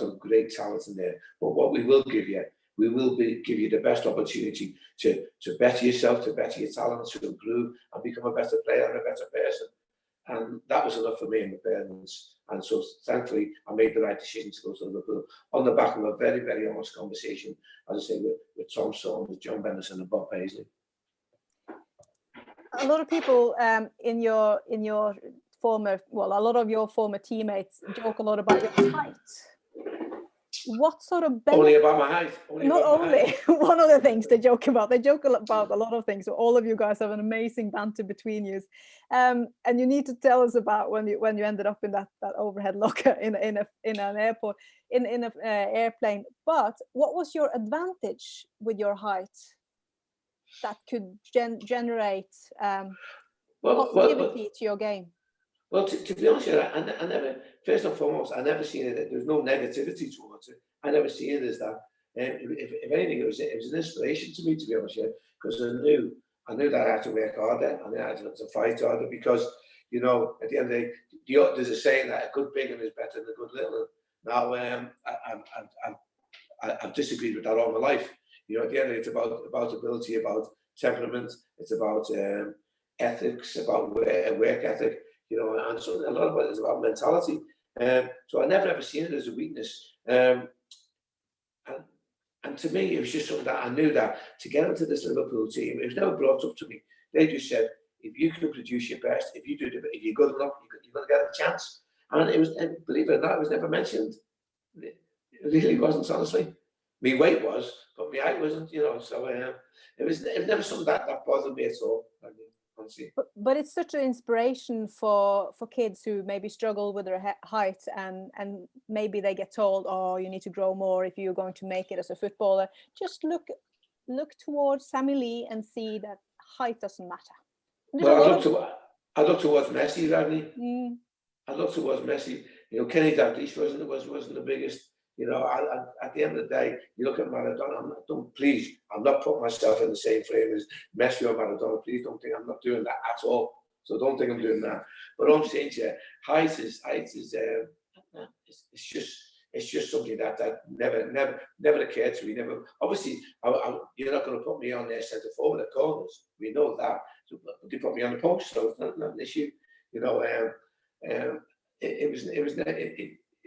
of great talent in there. But what we will give you, give you the best opportunity to better yourself, to better your talent, to improve and become a better player and a better person. And that was enough for me and my parents. And so thankfully, I made the right decision to go to Liverpool on the back of a very, very honest conversation, as I say, with Tom Saunders, with John Bennison and Bob Paisley. A lot of people in your former, well, a lot of your former teammates joke a lot about your height. What sort of benefit? Only about my height. Not only one of the things they joke about. They joke about a lot of things. So all of you guys have an amazing banter between you, and you need to tell us about when you ended up in that overhead locker in an airport in an airplane. But what was your advantage with your height that could generate positivity to your game? Well, to be honest, I never, first and foremost, I never seen it. There's no negativity towards it. I never see it as that. If anything, it was an inspiration to me, to be honest, because I knew that I had to work harder and I had to fight harder because, you know, at the end of the day, there's a saying that a good big one is better than a good little. Now, I've disagreed with that all my life. You know, at the end of it, it's about ability, about temperament, it's about ethics, about work ethic. You know, and so a lot of it is about mentality. So I never ever seen it as a weakness. And to me, it was just something that I knew that to get into this Liverpool team, it was never brought up to me. They just said, if you can produce your best, if you're good enough, you're going to get a chance. And it was, believe it or not, it was never mentioned. It really wasn't, honestly. My weight was, but my height wasn't, you know. So it was never something that bothered me at all. I mean, but it's such an inspiration for kids who maybe struggle with their height and maybe they get told, oh, you need to grow more if you're going to make it as a footballer. Just look towards Sammy Lee and see that height doesn't matter. Well, I look towards Messi, Rodney. I look towards Messi. You know, Kenny Dalglish wasn't the biggest. You know, at the end of the day, you look at Maradona. I'm not putting myself in the same frame as Messi or Maradona. Please don't think I'm not doing that at all. So don't think I'm doing that. But I'm saying to you, height is it's just something that never occurred to me. Never. Obviously, you're not going to put me on there centre forward at corners. We know that. So they put me on the post, so it's not an issue. You know, it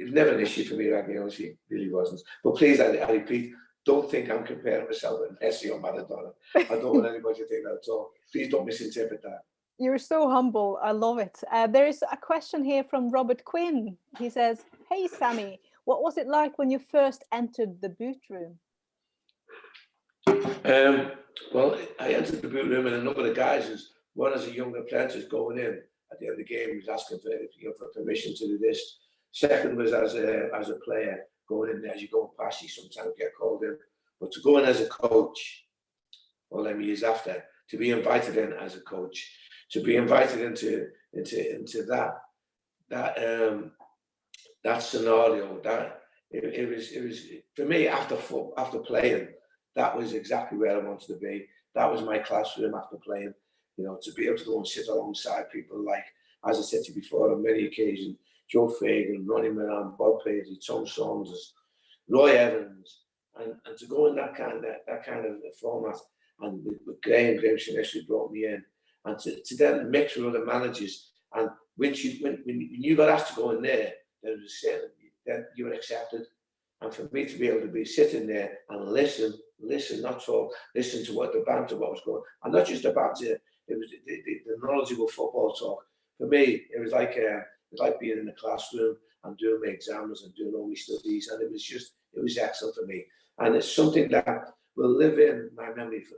was never an issue for me, honestly, it really wasn't. But please, I repeat, don't think I'm comparing myself with Messi or Maradona. I don't want anybody to think that at all. Please don't misinterpret that. You're so humble. I love it. There is a question here from Robert Quinn. He says, hey, Sammy, what was it like when you first entered the boot room? Well, I entered the boot room and a number of guys, one as a young apprentice going in at the end of the game, he was asking for permission to do this. Second was as a player going in there, as you go past, you sometimes get called in. But to go in as a coach, all them years after, to be invited in as a coach, to be invited into that scenario, that it was for me after playing, that was exactly where I wanted to be. That was my classroom after playing. You know, to be able to go and sit alongside people like, as I said to you before, on many occasions, Joe Fagan, Ronnie Moran, Bob Paisley, Tom Saunders, Roy Evans, and to go in that kind of format, and with Graham Sinestro brought me in, and to then mix with other managers, and when you got asked to go in there, there was a certain that you were accepted, and for me to be able to be sitting there and listen, not talk, listen to what the banter, what was going on, and not just the banter, it was the knowledgeable football talk. For me, it was like being in the classroom and doing my exams and doing all my studies, and it was excellent for me. And it's something that will live in my memory for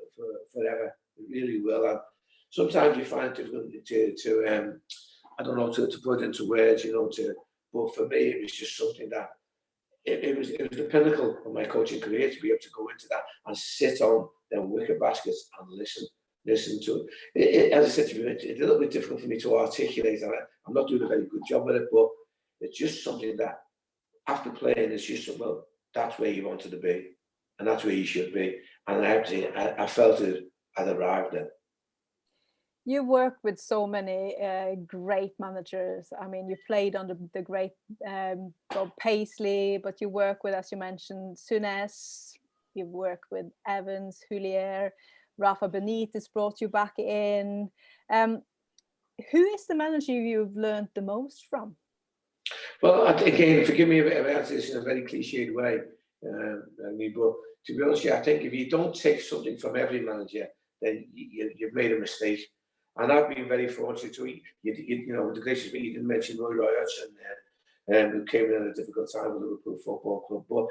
forever. It really will. And sometimes you find it difficult to I don't know, to put into words, you know, but for me, it was just something that it was the pinnacle of my coaching career to be able to go into that and sit on them wicket baskets and listen to it. As I said to you, it's a little bit difficult for me to articulate, and I'm not doing a very good job with it, but it's just something that after playing, it's just, well, that's where you wanted to be, and that's where you should be. And I felt it, I'd arrived at. You work with so many great managers. I mean, you played under the great Bob Paisley, but you work with, as you mentioned, Souness. You've worked with Evans, Houllier, Rafa Benitez brought you back in. Who is the manager you've learned the most from? Well, again, forgive me if I answer this in a very cliched way. But to be honest, I think if you don't take something from every manager, then you've made a mistake. And I've been very fortunate to, you know, the gracious me, you didn't mention Roy Hodgson there, who came in at a difficult time with Liverpool Football Club. But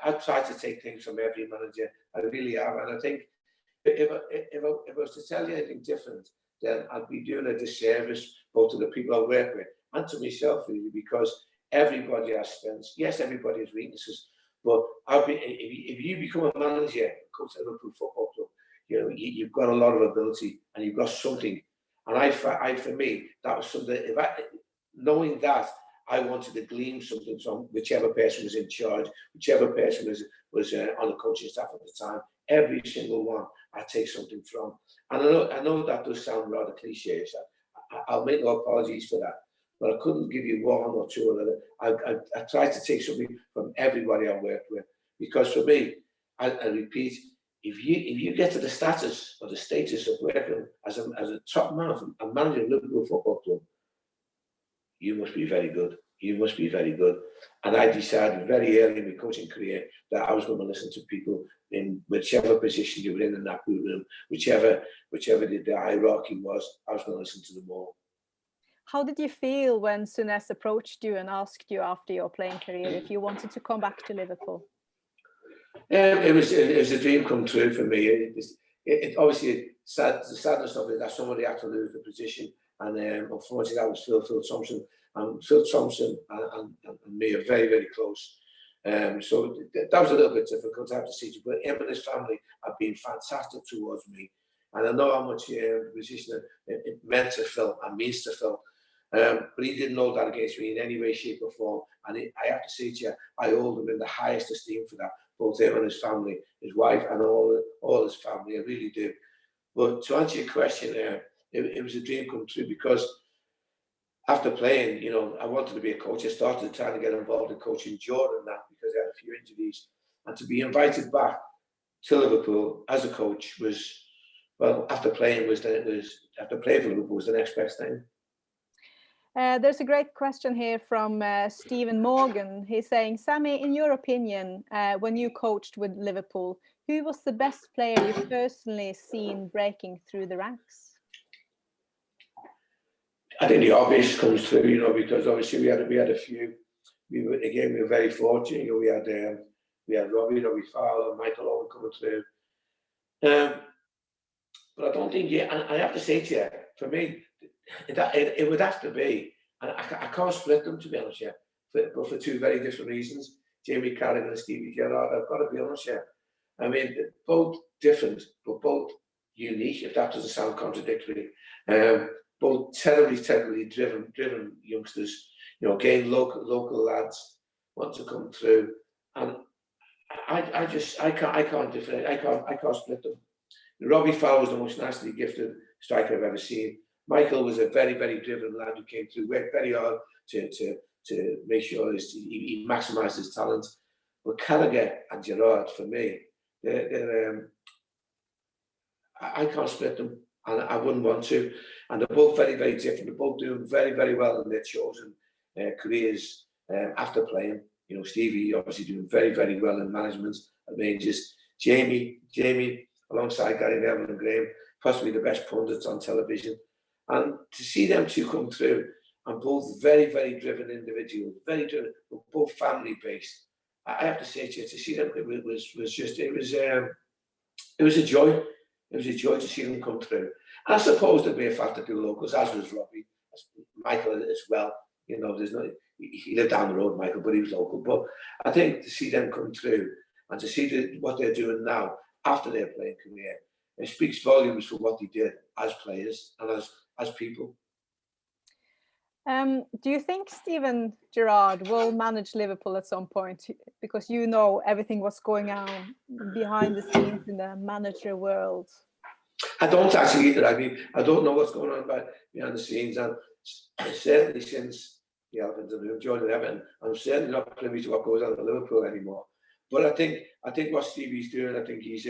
I've tried to take things from every manager. I really have. And I think if I was to tell you anything different, then I'd be doing a disservice both to the people I work with and to myself, really, because everybody has strengths. Yes, everybody has weaknesses. But if you become a manager, coach at Liverpool Football Club, you know, you've got a lot of ability and you've got something. And for me, that was something. Knowing that, I wanted to glean something from whichever person was in charge, whichever person was on the coaching staff at the time. Every single one, I take something from. And I know that does sound rather cliche. So I'll make no apologies for that. But I couldn't give you one or two or other. I tried to take something from everybody I worked with, because for me, I repeat, if you get to the status or the status of working as a top man, a manager of Liverpool Football Club, you must be very good. You must be very good. And I decided very early in my coaching career that I was going to listen to people in whichever position you were in that group room, whichever the hierarchy was, I was going to listen to them all. How did you feel when Souness approached you and asked you after your playing career if you wanted to come back to Liverpool? It was a dream come true for me. It obviously the sadness of it that somebody had to lose the position, and unfortunately that was Phil Thompson, and Phil Thompson and me are very, very close. So that was a little bit difficult to have to see, but him and his family have been fantastic towards me, and I know how much the position it meant to Phil and means to Phil. But he didn't hold that against me in any way, shape, or form. And I have to say to you, I hold him in the highest esteem for that. Both him and his family, his wife, and all his family. I really do. But to answer your question, it was a dream come true, because after playing, you know, I wanted to be a coach. I started trying to get involved in coaching during that because I had a few injuries, and to be invited back to Liverpool as a coach was, well, after playing for Liverpool was the next best thing. There's a great question here from Stephen Morgan. He's saying, Sammy, in your opinion, when you coached with Liverpool, who was the best player you've personally seen breaking through the ranks? I think the obvious comes through, you know, because obviously we had a few. We were very fortunate. You know, we had Robbie Fowler, Michael Owen coming through. But I don't think I have to say to you, for me, it would have to be, and I can't split them, to be honest, but for two very different reasons. Jamie Carragher and Stevie Gerrard, I've got to be honest, I mean, both different, but both unique, if that doesn't sound contradictory. Both terribly driven youngsters, you know, again, local lads want to come through. And I can't split them. Robbie Fowler was the most naturally gifted striker I've ever seen. Michael was a very, very driven lad who came through, worked very hard to make sure he maximised his talent. But Carragher and Gerrard, for me, I can't split them, and I wouldn't want to. And they're both very, very different. They're both doing very, very well in their chosen careers after playing. You know, Stevie obviously doing very, very well in management at Rangers. Jamie, alongside Gary Neville and Graham, possibly the best pundits on television. And to see them two come through, and both very, very driven individuals, very driven, but both family based. I have to say to you, to see them, it was a joy. It was a joy to see them come through. And I suppose there'd be a factor to the locals, as was Robbie, Michael as well. You know, he lived down the road, Michael, but he was local. But I think to see them come through and to see what they're doing now after their playing career, it speaks volumes for what they did as players and as people. Do you think Steven Gerrard will manage Liverpool at some point? Because you know everything what's going on behind the scenes in the manager world. I don't actually either. I mean, I don't know what's going on behind the scenes, and certainly since the Elephants and joining Everton, I'm certainly not privy to what goes on at Liverpool anymore. But I think what Stevie's doing, I think he's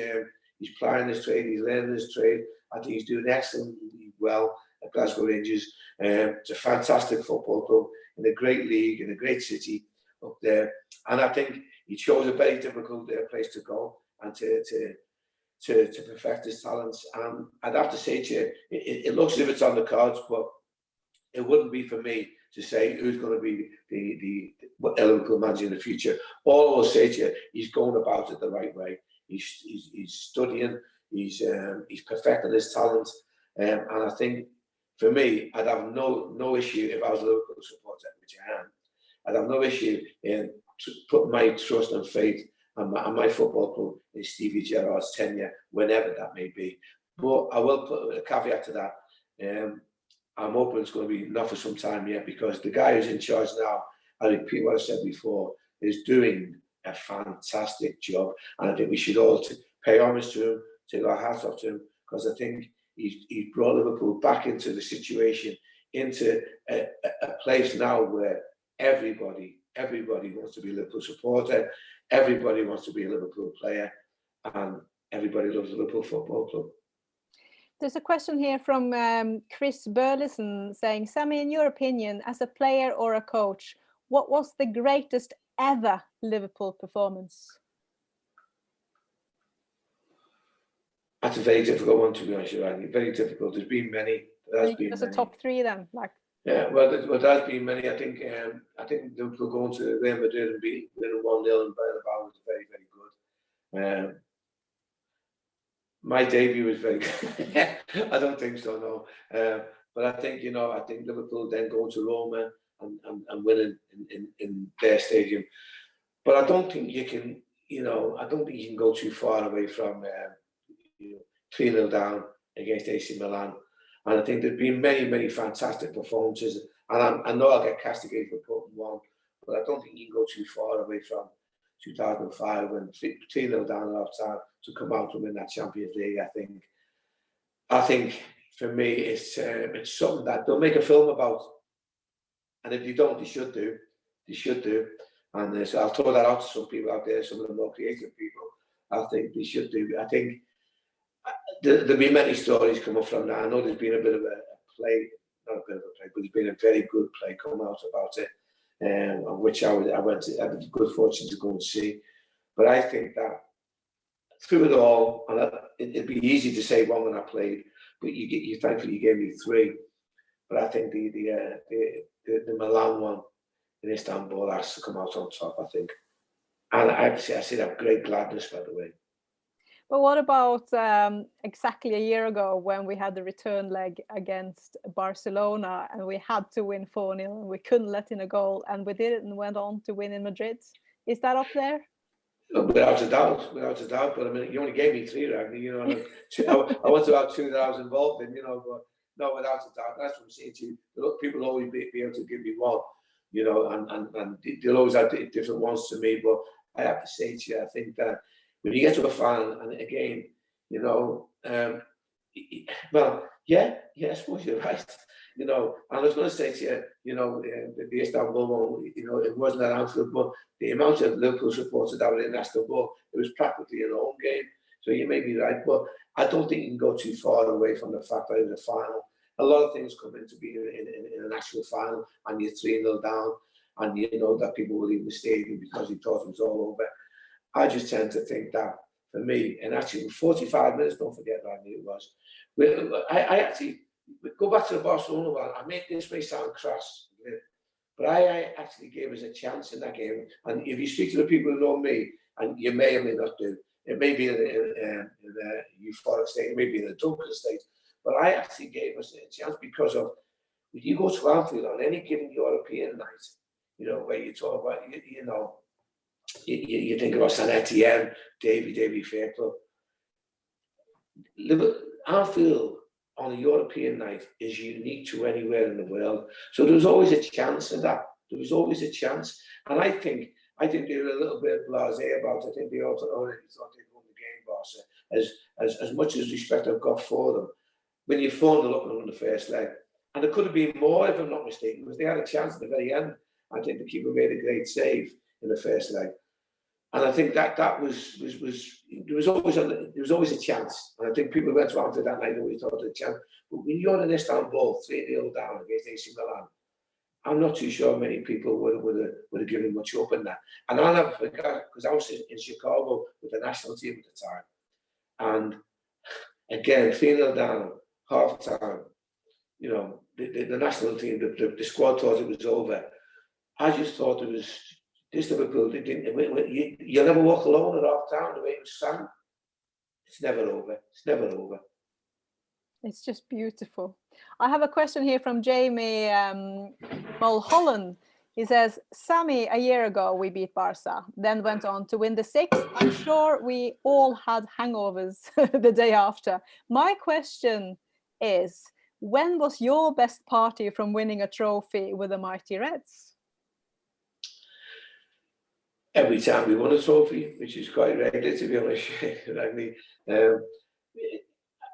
plying his trade, he's learning his trade. I think he's doing excellently well at Glasgow Rangers. It's a fantastic football club in a great league, in a great city up there, and I think he chose a very difficult place to go and to perfect his talents. And I'd have to say to you, it looks as if it's on the cards, but it wouldn't be for me to say who's going to be the Liverpool manager in the future. All I'll say to you, he's going about it the right way. He's studying, he's perfecting his talent, and I think for me, I'd have no issue if I was a Liverpool supporter, which I am. I'd have no issue in putting my trust and faith and my football club in Stevie Gerrard's tenure, whenever that may be. But I will put a caveat to that. I'm hoping it's going to be not for some time yet, because the guy who's in charge now, I repeat what I said before, is doing a fantastic job. And I think we should all pay homage to him, take our hats off to him, because I think he's brought Liverpool back into the situation, into a place now where everybody wants to be a Liverpool supporter, everybody wants to be a Liverpool player, and everybody loves the Liverpool Football Club. There's a question here from Chris Burleson saying, Sammy, in your opinion, as a player or a coach, what was the greatest ever Liverpool performance? That's a very difficult one, to be honest with you. Very difficult. There's been many. There's a top three then, like. Yeah, well, there's been many. I think Liverpool going to Real Madrid and winning 1-0 in Bernabeu was very, very good. My debut was very good. I don't think so, no. But I think Liverpool then going to Roma and winning in their stadium. But I don't think you can, go too far away from 3-0 down against AC Milan. And I think there's been many, many fantastic performances. And I know I'll get castigated for putting one, but I don't think you can go too far away from 2005 when 3-0 down at half time to come out and win that Champions League. I think for me it's something that they'll make a film about, and if they don't, they should do. And so I'll throw that out to some people out there, some of the more creative people. I think they should do. I think there'll be many stories coming from that. I know there's been a bit of a play, not a bit of a play, but there's been a very good play coming out about it. Which I had the good fortune to go and see. But I think that through it all, and it'd be easy to say one when I played, but thankfully you gave me three. But I think the Milan one in Istanbul has to come out on top, I think. And I see that great gladness, by the way. But what about exactly a year ago when we had the return leg against Barcelona and we had to win 4-0 and we couldn't let in a goal and we did it and went on to win in Madrid? Is that up there? Without a doubt. But I mean, you only gave me three, Ragnar. I want to have two that I was involved in, but no, without a doubt. That's what I'm saying to you. Look, people will always be able to give me one, and they'll always have different ones to me. But I have to say to you, I think that when you get to a final, and again, well, yeah, I suppose you're right. And I was going to say to you, the Istanbul one, it wasn't at Anfield, but the amount of Liverpool supporters that were in Istanbul, it was practically an home game. So you may be right, but I don't think you can go too far away from the fact that it was a final. A lot of things come into being in an actual final, and you're 3-0 down, and that people will leave the stadium because he thought it was all over. I just tend to think that, for me, and actually 45 minutes, don't forget that it was. I actually go back to the Barcelona one. I make this may sound crass, but I actually gave us a chance in that game. And if you speak to the people who know me, and you may or may not do, it may be in a euphoric state, it may be in a drunken state, but I actually gave us a chance because of when you go to Anfield on any given European night, where you talk about, you think about Saint Etienne, Davy Fairclough. Anfield on a European night is unique to anywhere in the world. So there was always a chance of that. There was always a chance. And I think I think they were a little bit blasé about it. I think they also already thought they'd won the game, boss. As much as respect I've got for them, when you phoned up on the first leg, and it could have been more if I'm not mistaken, because they had a chance at the very end. I think the keeper made a great save in the first leg, and I think that there was always a chance. And I think people went to Anfield that night and we thought a chance. But when you're in Istanbul 3-0 down against AC Milan, I'm not too sure many people would have given much hope in that. And I'll never forget, because I was in Chicago with the national team at the time, and again 3-0 down, half time. You know, the national team, the squad thought it was over. I just thought it was this Liverpool. You'll never walk alone at half time. The way it was sang, it's never over. It's never over. It's just beautiful. I have a question here from Jamie Mulholland. He says, Sammy, a year ago we beat Barca, then went on to win the 6th. I'm sure we all had hangovers the day after. My question is, when was your best party from winning a trophy with the Mighty Reds? Every time we won a trophy, which is quite regular, to be honest. I mean,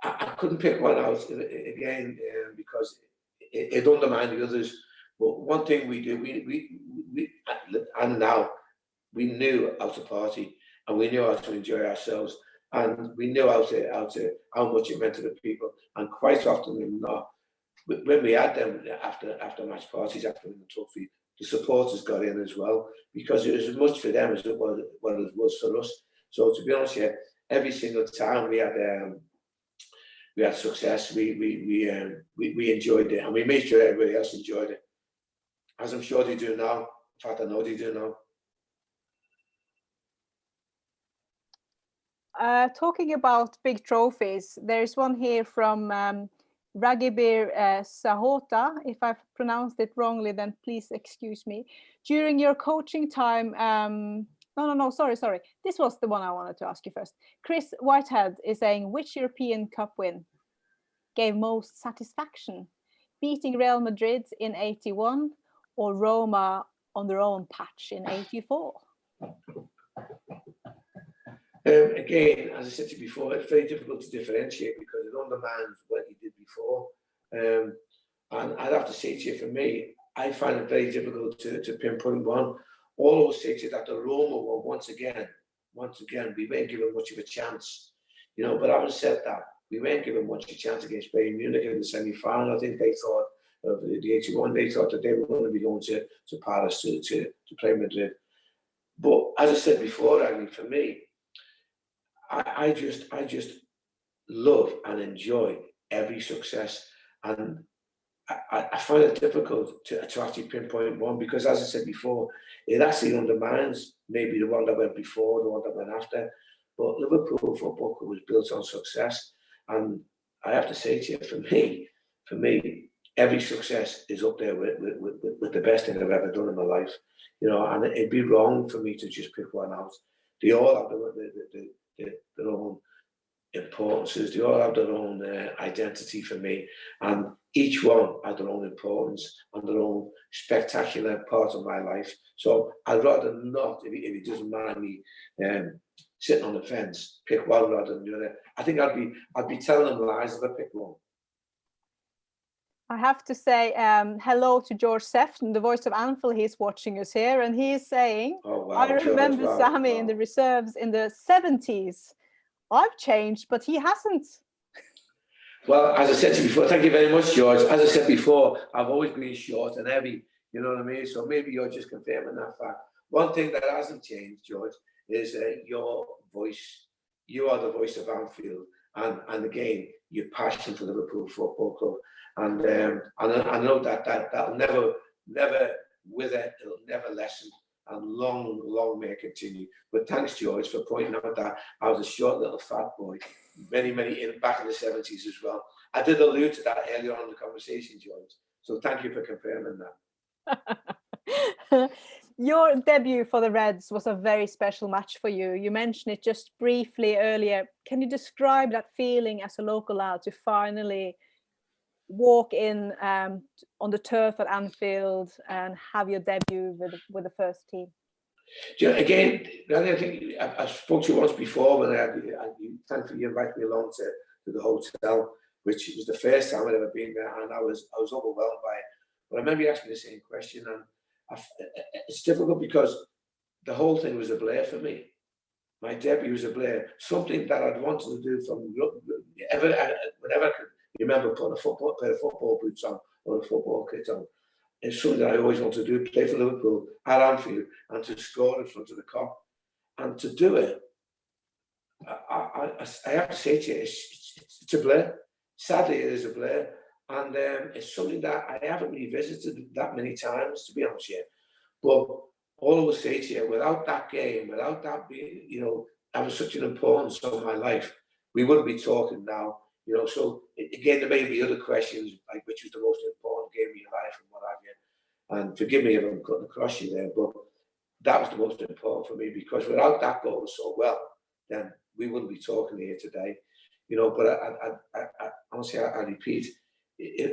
I couldn't pick one out again because it undermined the others. But one thing we do, and now we knew how to party, and we knew how to enjoy ourselves, and we knew how much it meant to the people. And quite often than not, when we had them after match parties, after winning the trophy, the supporters got in as well, because it was as much for them as it was for us. So to be honest, yeah, every single time we had success, we enjoyed it, and we made sure everybody else enjoyed it, as I'm sure they do now. In fact, I know they do now. Talking about big trophies, there's one here from Ragibir Sahota. If I've pronounced it wrongly, then please excuse me. During your coaching time, no, sorry. This was the one I wanted to ask you first. Chris Whitehead is saying, which European Cup win gave most satisfaction? Beating Real Madrid in 81 or Roma on their own patch in 84? Again, as I said to you before, it's very difficult to differentiate because it undermines what you did before. And I'd have to say to you, for me, I find it very difficult to pinpoint one. All I will say to you that the Roma were once again, we weren't given much of a chance. You know, but having said that, we weren't given much of a chance against Bayern Munich in the semi-final. I think they thought of the 81, they thought that they were going to be going to Paris to play Madrid. But as I said before, I mean, for me, I just love and enjoy every success, and I find it difficult to actually pinpoint one, because as I said before, it actually undermines maybe the one that went before, the one that went after. But Liverpool Football Club was built on success, and I have to say to you, for me, every success is up there with the best thing I've ever done in my life. You know, and it'd be wrong for me to just pick one out. They all have their own importances. They all have their own identity for me, and each one had their own importance and their own spectacular part of my life. So I'd rather not, if it doesn't mind me sitting on the fence, pick one rather than the other. I think I'd be telling them lies if I pick one. I have to say hello to George Sefton, the voice of Anfield. He's watching us here, and he's saying, oh, wow, I remember George, Sammy in the reserves in the 70s. I've changed, but he hasn't. Well, as I said to you before, thank you very much, George. As I said before, I've always been short and heavy, you know what I mean? So maybe you're just confirming that fact. One thing that hasn't changed, George, is your voice. You are the voice of Anfield, and again, your passion for Liverpool Football Club. And I know that'll never wither, it'll never lessen, and long may it continue. But thanks, George, for pointing out that I was a short little fat boy, many back in the 70s as well. I did allude to that earlier on in the conversation, George. So thank you for confirming that. Your debut for the Reds was a very special match for you. You mentioned it just briefly earlier. Can you describe that feeling as a local lad to finally walk in on the turf at Anfield and have your debut with the first team? Again, I think I spoke to you once before when thankfully you invited me along to the hotel, which was the first time I'd ever been there, and I was overwhelmed by it. But I remember you asking me the same question, and it's difficult because the whole thing was a blur for me. My debut was a blur, something that I'd wanted to do from whenever I could remember putting a pair of football boots on or a football kit on. It's something that I always wanted to do, play for Liverpool at Anfield and to score in front of the Kop. And to do it, I have to say to you, it's a blur. Sadly, it is a blur. And it's something that I haven't revisited that many times, to be honest with you. But all I will say to you, without that game, without that being, having such an importance on my life, we wouldn't be talking now. So again, there may be other questions, like which was the most important game of your life and what have you. And forgive me if I'm cutting across you there, but that was the most important for me, because without that going so well, then we wouldn't be talking here today. But I honestly, I repeat,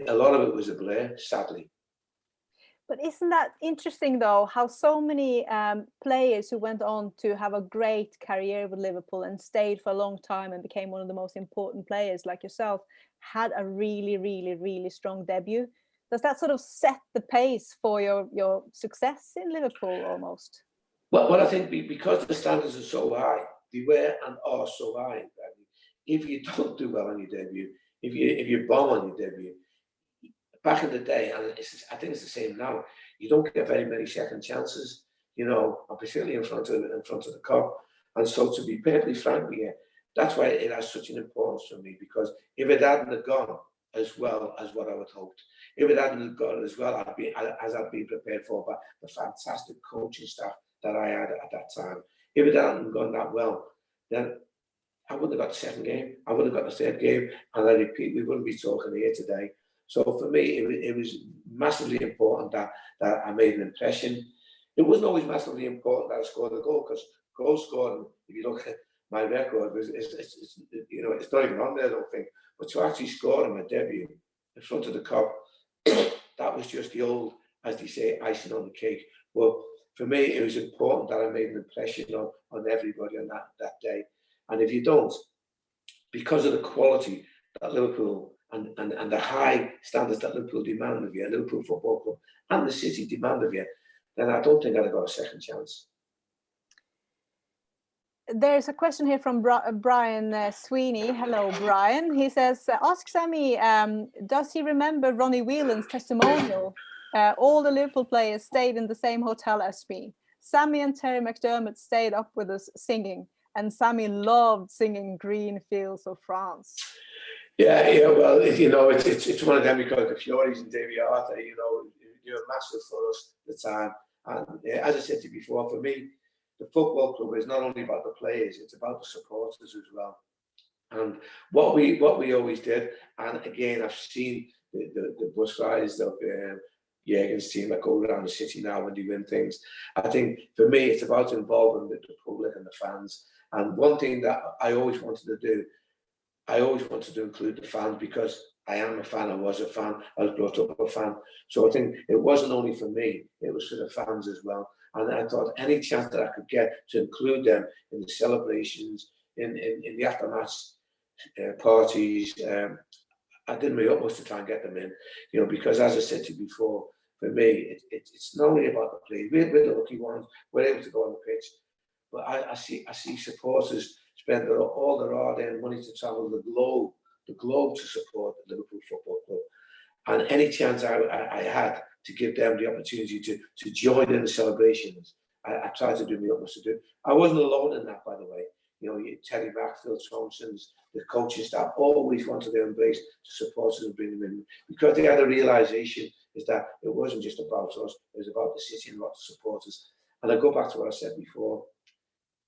a lot of it was a blur, sadly. But isn't that interesting, though, how so many players who went on to have a great career with Liverpool and stayed for a long time and became one of the most important players, like yourself, had a really, really, really strong debut? Does that sort of set the pace for your success in Liverpool almost? Well, I think because the standards are so high, they were and are so high. If you don't do well on your debut, if you bomb on your debut, back in the day, and I think it's the same now, you don't get very many second chances, and particularly in front of the Kop. And so, to be perfectly frank with you, that's why it has such an importance for me, because if it hadn't have gone as well as what I would hoped, if it hadn't have gone as well as I'd been prepared for by the fantastic coaching staff that I had at that time, if it hadn't gone that well, then I wouldn't have got the second game, I wouldn't have got the third game, and I repeat, we wouldn't be talking here today. So for me, it was massively important that I made an impression. It wasn't always massively important that I scored a goal, because goal scoring, if you look at my record, it's not even on there, I don't think. But to actually score on my debut in front of the Kop, that was just the old, as they say, icing on the cake. Well, for me, it was important that I made an impression on everybody on that day. And if you don't, because of the quality that Liverpool and the high standards that Liverpool demand of you, Liverpool Football Club and the city demand of you, then I don't think I'd have got a second chance. There's a question here from Brian Sweeney. Hello, Brian. He says, ask Sammy, does he remember Ronnie Whelan's testimonial? All the Liverpool players stayed in the same hotel as me. Sammy and Terry McDermott stayed up with us singing, and Sammy loved singing Green Fields of France. Yeah, well, it's one of them, because the Furies and Davy Arthur, you're massive for us at the time. And as I said to you before, for me, the football club is not only about the players, it's about the supporters as well. And what we always did, and again, I've seen the bus rides of Jürgen's team that go around the city now when they win things. I think for me, it's about involving the public and the fans. And one thing that I always wanted to do, I always wanted to include the fans, because I am a fan, I was a fan, I was brought up a fan. So I think it wasn't only for me, it was for the fans as well. And I thought any chance that I could get to include them in the celebrations, in the aftermath parties, I did my utmost to try and get them in, because as I said to you before, for me, it's not only about the play. We're the lucky ones, we're able to go on the pitch, but I see supporters spend all their hard-earned money to travel the globe to support the Liverpool Football Club. And any chance I had to give them the opportunity to join in the celebrations, I tried to do my utmost to do. I wasn't alone in that, by the way. Terry Mack, Phil Thompson's, the coaching staff always wanted to embrace the supporters and bring them in, because they had a realization is that it wasn't just about us, it was about the city and about the supporters. And I go back to what I said before.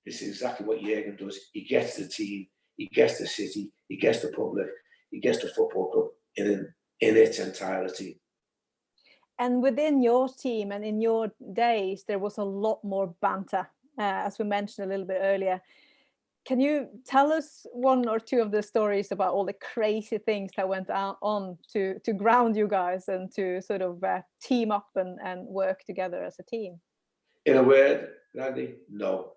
This is exactly what Jürgen does. He gets the team, he gets the city, he gets the public, he gets the football club in its entirety. And within your team and in your days, there was a lot more banter, as we mentioned a little bit earlier. Can you tell us one or two of the stories about all the crazy things that went on to ground you guys and to sort of team up and work together as a team? In a word, Randy, no.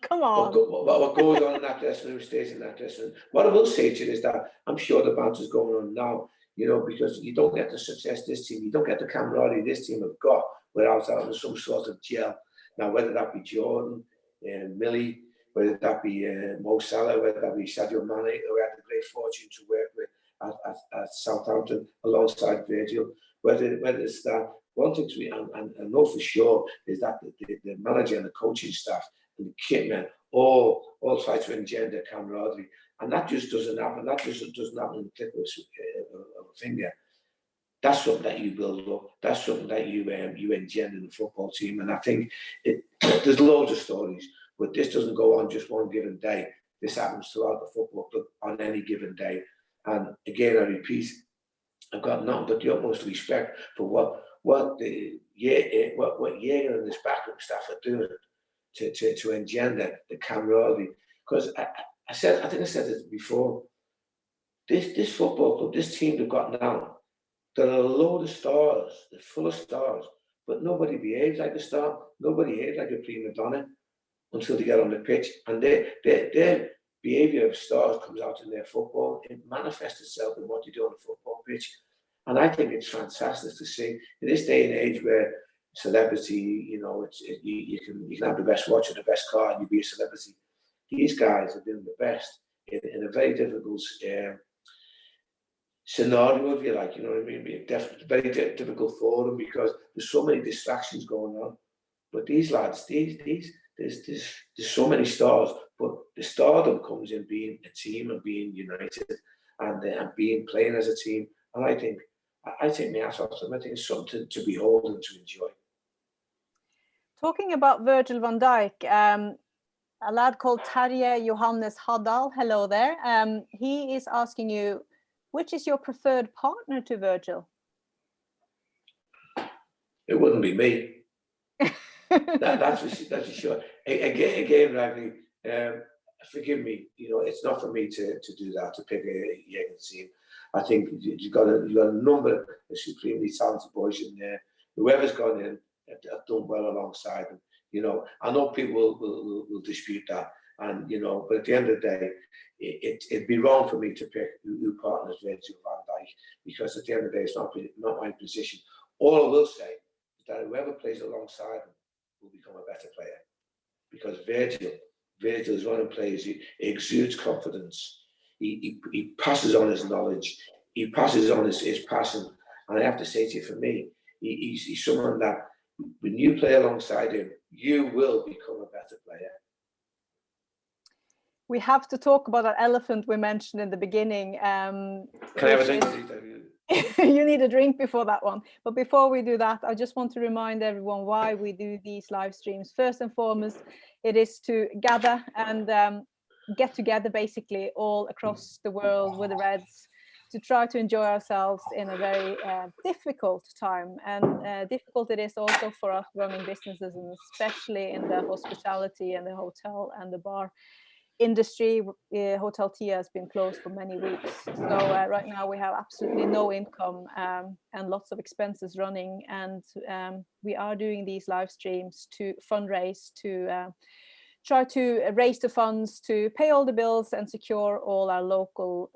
Come on. What goes on in that dressing room stays in that dressing room. What I will say to you is that I'm sure the banter's going on now, you know, because you don't get the success this team, you don't get the camaraderie this team have got without having some sort of gel. Now, whether that be Jordan, Millie, whether that be Mo Salah, whether that be Sadio Mane, who had the great fortune to work with at Southampton alongside Virgil, whether it's that, one thing I know for sure is that the manager and the coaching staff and the kit men all try to engender camaraderie, and that just doesn't happen. That just doesn't happen in the click of a finger. That's something that you build up. That's something that you engender in the football team. And I think there's loads of stories, but this doesn't go on just one given day. This happens throughout the football club on any given day. And again, I repeat, I've got nothing but the utmost respect for what Jürgen and his backup staff are doing to engender the camaraderie. Because I think I said it before. This football club, this team they've got now, there are a load of stars. They're full of stars, but nobody behaves like a star. Nobody behaves like a prima donna until they get on the pitch, and their behaviour of stars comes out in their football. It manifests itself in what they do on the football pitch, and I think it's fantastic to see in this day and age where celebrity, you know, you can have the best watch or the best car and you be a celebrity. These guys are doing the best in a very difficult scenario, if you like, you know what I mean? Very difficult for them because there's so many distractions going on. But these lads, there's so many stars, but the stardom comes in being a team and being united and being playing as a team. And I think my ass off them. I think it's something to behold and to enjoy. Talking about Virgil van Dijk, a lad called Terje Johannes Haddal, hello there. He is asking you, which is your preferred partner to Virgil? It wouldn't be me. That's for sure. Again, Ragney, forgive me. You know, it's not for me to do that, to pick a Jürgen team. I think you've got a number of supremely talented boys in there. Whoever's gone in have done well alongside them. You know, I know people will dispute that, and you know, but at the end of the day, it'd be wrong for me to pick who partners Virgil van Dijk, because at the end of the day, it's not my position. All I will say is that whoever plays alongside him will become a better player, because Virgil is one of the players who exudes confidence. He passes on his knowledge. He passes on his passion. And I have to say to you, for me, he's someone that when you play alongside him, you will become a better player. We have to talk about that elephant we mentioned in the beginning. Can I have a drink? You need a drink before that one. But before we do that, I just want to remind everyone why we do these live streams. First and foremost, it is to gather and get together basically all across the world with the Reds, to try to enjoy ourselves in a very difficult time. And difficult it is also for us running businesses, and especially in the hospitality and the hotel and the bar industry. Hotel Tia has been closed for many weeks. So right now we have absolutely no income and lots of expenses running. And we are doing these live streams to fundraise, to try to raise the funds to pay all the bills and secure all our local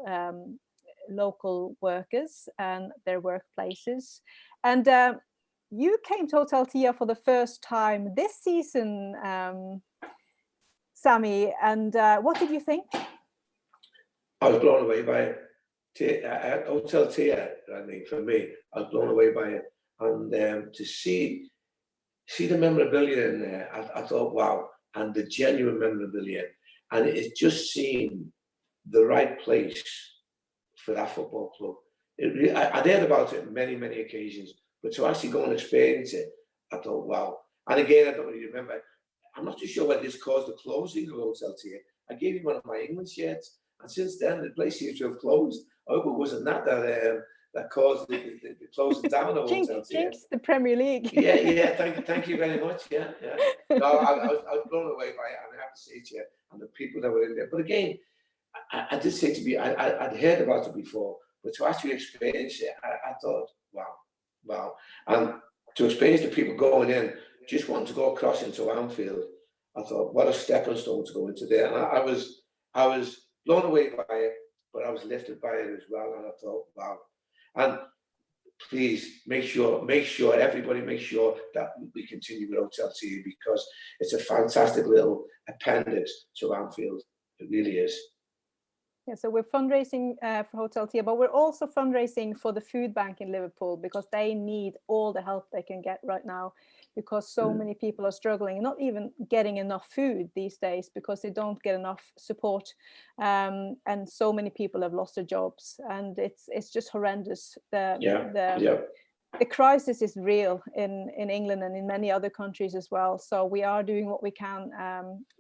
workers and their workplaces. And you came to Hotel Tia for the first time this season, Sammy, and what did you think? I was blown away by it. Hotel Tia, I think, for me, I was blown away by it. And to see the memorabilia in there, I thought, wow, and the genuine memorabilia. And it's just seeing the right place for that football club. I'd heard about it on many, many occasions, but to actually go and experience it, I thought, wow. And again, I don't really remember. I'm not too sure whether this caused the closing of Hotel Tia. I gave him one of my England shirts, and since then the place seems to have closed. I hope it wasn't that caused the closing down of Hotel Tia. Jinx the Premier League. Yeah. Thank you very much. Yeah. No, I was blown away by it, and I have to say to you, and the people that were in there. But again, I did say to me, I'd heard about it before, but to actually experience it, I thought, wow. And to experience the people going in just wanting to go across into Anfield, I thought, what a stepping stone to go into there. And I was blown away by it, but I was lifted by it as well. And I thought, wow. And please make sure everybody make sure that we continue with Hotel Tia, because it's a fantastic little appendix to Anfield. It really is. Yeah, so we're fundraising for Hotel Tia, but we're also fundraising for the food bank in Liverpool, because they need all the help they can get right now, because so many people are struggling and not even getting enough food these days because they don't get enough support, and so many people have lost their jobs, and it's just horrendous. The crisis is real in England and in many other countries as well. So we are doing what we can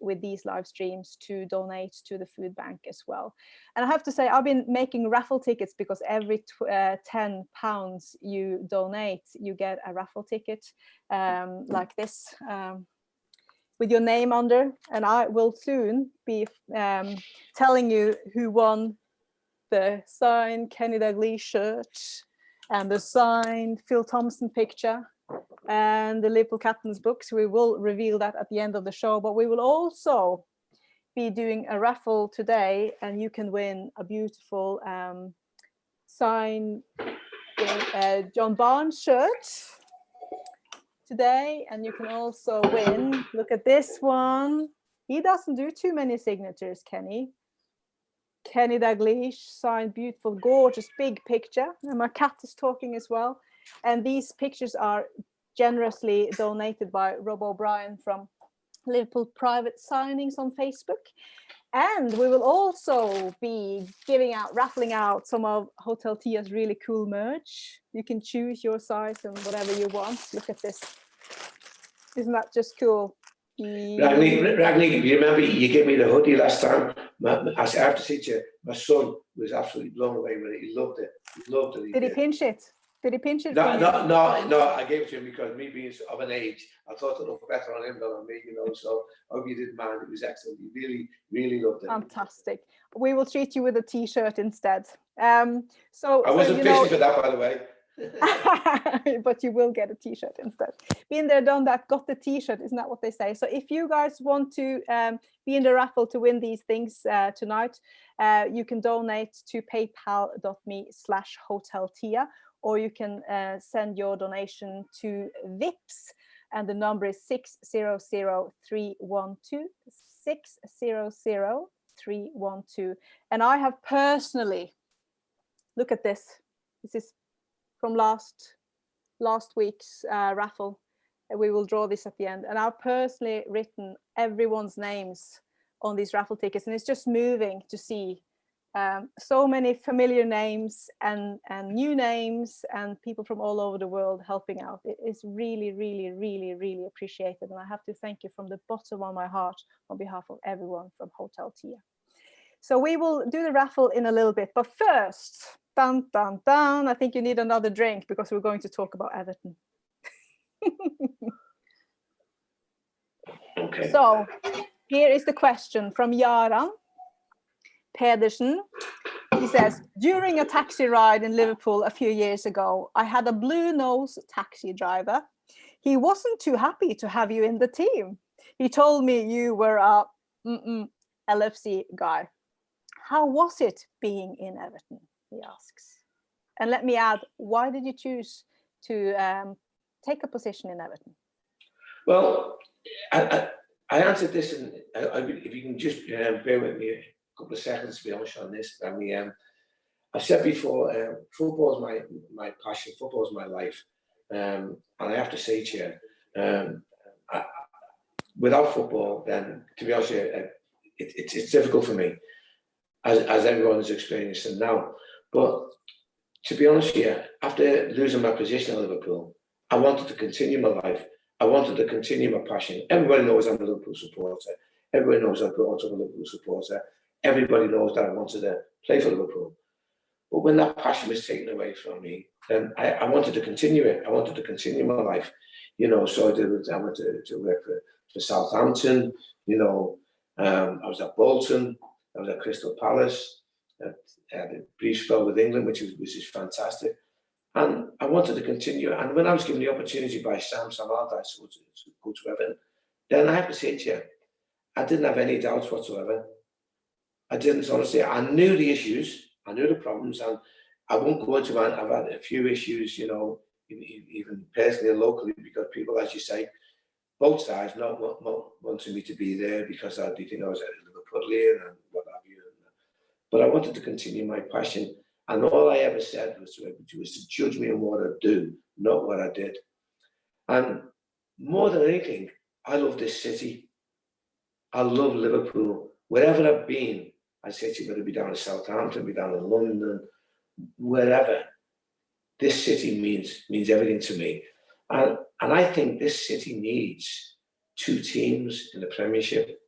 with these live streams to donate to the food bank as well. And I have to say, I've been making raffle tickets, because every £10 you donate, you get a raffle ticket like this, with your name under. And I will soon be telling you who won the signed Kenny Dalglish shirt and the signed Phil Thompson picture and the Liverpool captain's books. We will reveal that at the end of the show, but we will also be doing a raffle today, and you can win a beautiful signed John Barnes shirt today. And you can also win, look at this one. He doesn't do too many signatures, Kenny Dalglish, signed, beautiful, gorgeous, big picture. And my cat is talking as well. And these pictures are generously donated by Rob O'Brien from Liverpool Private Signings on Facebook. And we will also be raffling out some of Hotel Tia's really cool merch. You can choose your size and whatever you want. Look at this. Isn't that just cool? Ragni, you remember you gave me the hoodie last time? I have to say to you, my son was absolutely blown away with it. He loved it. Did he pinch it? Did he pinch it? No, I gave it to him because me being of an age, I thought it looked better on him than on me, so I hope you didn't mind. It was excellent. He really, really loved it. Fantastic. We will treat you with a t-shirt instead. I wasn't fishing for that, by the way. But you will get a t-shirt instead. Been there, done that, got the t-shirt. Isn't that what they say? So if you guys want to be in the raffle to win these things tonight, you can donate to paypal.me/hoteltia, or you can send your donation to VIPS, and the number is 600312 600312. And I have personally, look at this. This is from last week's raffle. We will draw this at the end, and I've personally written everyone's names on these raffle tickets, and it's just moving to see so many familiar names and new names and people from all over the world helping out. It is really, really, really, really appreciated, and I have to thank you from the bottom of my heart on behalf of everyone from Hotel Tia. So we will do the raffle in a little bit, but first, dun, dun, dun, I think you need another drink because we're going to talk about Everton. Okay. So here is the question from Yaran Pedersen. He says, during a taxi ride in Liverpool a few years ago, I had a blue-nosed taxi driver. He wasn't too happy to have you in the team. He told me you were a LFC guy. How was it being in Everton? He asks. And let me add, why did you choose to take a position in Everton? Well, I answered this, and if you can just bear with me a couple of seconds to be honest on this. I mean, I've said before, football is my passion, football is my life. And I have to say to you, without football, then to be honest, it's difficult for me, as everyone is experiencing now. But to be honest with you, after losing my position at Liverpool, I wanted to continue my life. I wanted to continue my passion. Everybody knows I'm a Liverpool supporter. Everybody knows I'm a Liverpool supporter. Everybody knows that I wanted to play for Liverpool. But when that passion was taken away from me, then I wanted to continue it. I wanted to continue my life, So I went to work for Southampton. I was at Bolton. I was at Crystal Palace. I had a brief spell with England, which is fantastic. And I wanted to continue. And when I was given the opportunity by Sam Allardyce to go to Everton, then I have to say to you, I didn't have any doubts whatsoever. I didn't, honestly. I knew the issues, I knew the problems, and I won't go into it. I've had a few issues, you know, even personally and locally, because people, as you say, both sides not wanting me to be there because they think I was a Liverpoolian and what have you. But I wanted to continue my passion, and all I ever said was to judge me on what I do, not what I did. And more than anything, I love this city. I love Liverpool. Wherever I've been, I say to you, whether it be down in Southampton, be down in London, wherever, this city means everything to me. And I think this city needs two teams in the Premiership.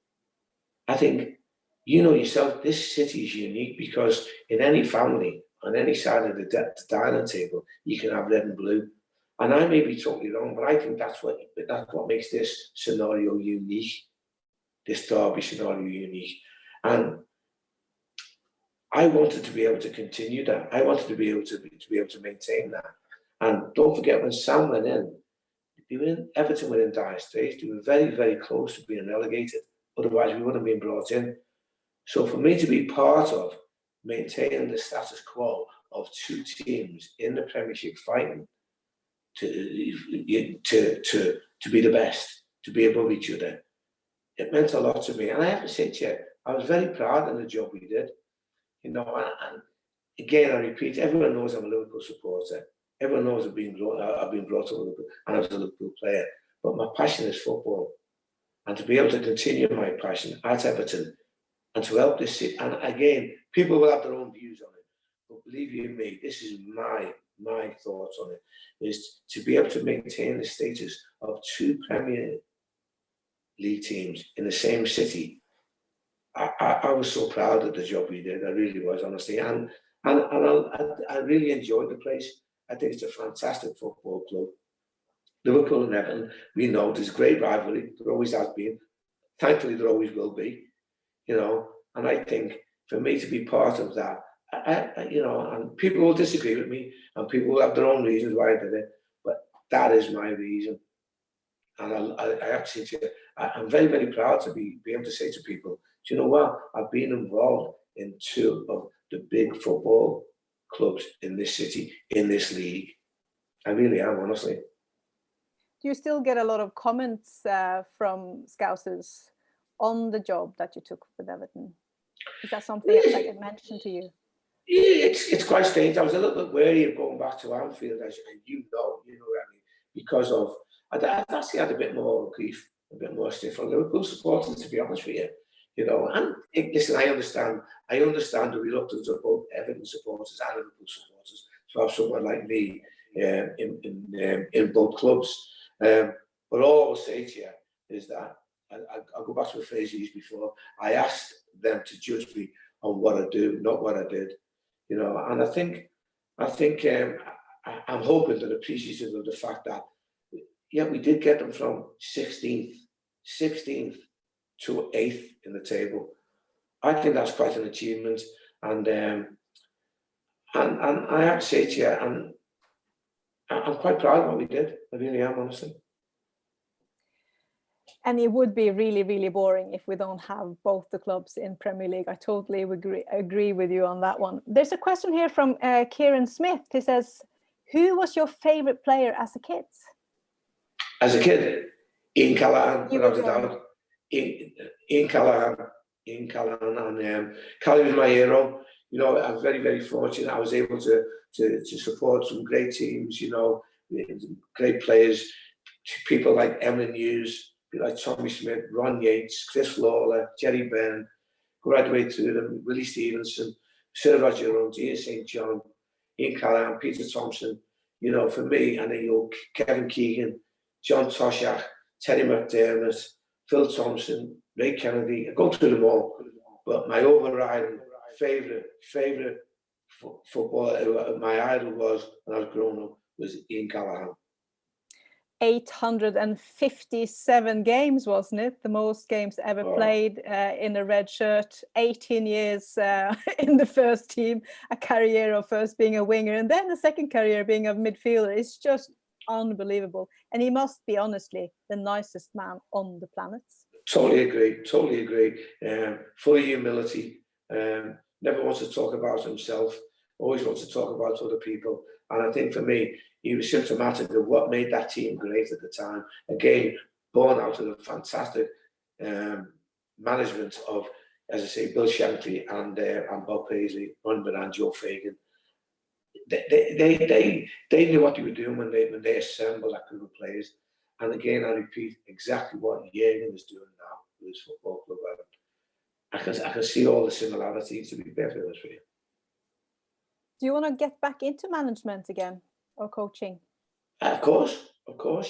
I think, you know yourself, this city is unique because in any family, on any side of the dining table, you can have red and blue. And I may be totally wrong, but I think that's what makes this scenario unique, this derby scenario unique. And I wanted to be able to continue that. I wanted to be able to maintain that. And don't forget, when Sam went in, Everton were in dire straits. They were very, very close to being relegated. Otherwise, we wouldn't have been brought in. So for me to be part of maintaining the status quo of two teams in the Premiership fighting to be the best, to be above each other, it meant a lot to me. And I have to say to you, I was very proud of the job we did. You know, and again, I repeat, everyone knows I'm a Liverpool supporter. Everyone knows I've been brought up with Liverpool, and I was a Liverpool player. But my passion is football, and to be able to continue my passion at Everton and to help this city. And again, people will have their own views on it, but believe you me, this is my thoughts on it: is to be able to maintain the status of two Premier League teams in the same city. I was so proud of the job we did. I really was, honestly, and I really enjoyed the place. I think it's a fantastic football club. Liverpool and Everton, we know there's great rivalry. There always has been. Thankfully, there always will be. You know, and I think for me to be part of that, you know, and people will disagree with me, and people will have their own reasons why I did it, but that is my reason. And I actually, I'm very, very proud to be able to say to people, do you know what? I've been involved in two of the big football clubs in this city, in this league. I really am, honestly. Do you still get a lot of comments from Scousers on the job that you took with Everton? Is that something that I mentioned to you? Yeah, it's quite strange. I was a little bit wary of going back to Anfield, as you know, I mean, because of I'd actually had a bit more grief, a bit more stiff on Liverpool supporters, to be honest with you. You know, and listen, I understand the reluctance of both Everton supporters and Liverpool supporters to have someone like me in both clubs. But all I will say to you is that I'll go back to a phrase I used before. I asked them to judge me on what I do, not what I did. You know, and I think I'm hoping that appreciative of the fact that we did get them from 16th to 8th in the table. I think that's quite an achievement, and I have to say to you, I'm quite proud of what we did. I really am, honestly. And it would be really, really boring if we don't have both the clubs in Premier League. I totally agree with you on that one. There's a question here from Kieran Smith. He says, who was your favorite player as a kid? As a kid, Ian Callaghan, without a doubt. Ian Callaghan, and Callie was my hero. You know, I was very, very fortunate. I was able to support some great teams, you know, great players, people like Emlyn Hughes, people like Tommy Smith, Ron Yates, Chris Lawler, Jerry Byrne, go right away through them, Willie Stevenson, Sir Roger Hunt, Ian St. John, Ian Callaghan, Peter Thompson, you know, for me, and then, you know, Kevin Keegan, John Toshak, Terry McDermott, Phil Thompson, Ray Kennedy. I go through them all, but my overriding favourite footballer, my idol was when I was growing up, was Ian Callaghan. 857 games, wasn't it? The most games ever played in a red shirt, 18 years in the first team, a career of first being a winger and then the second career being a midfielder. It's just unbelievable. And he must be, honestly, the nicest man on the planet. Totally agree. Full of humility. Never wants to talk about himself. Always wants to talk about other people. And I think for me, he was symptomatic of what made that team great at the time. Again, born out of the fantastic management of, as I say, Bill Shankly and Bob Paisley, and Joe Fagan. They knew what they were doing when they assembled that group of players. And again, I repeat exactly what Jürgen is doing now with his football club. I can see all the similarities, to be perfectly honest with you. Do you want to get back into management again or coaching? Of course,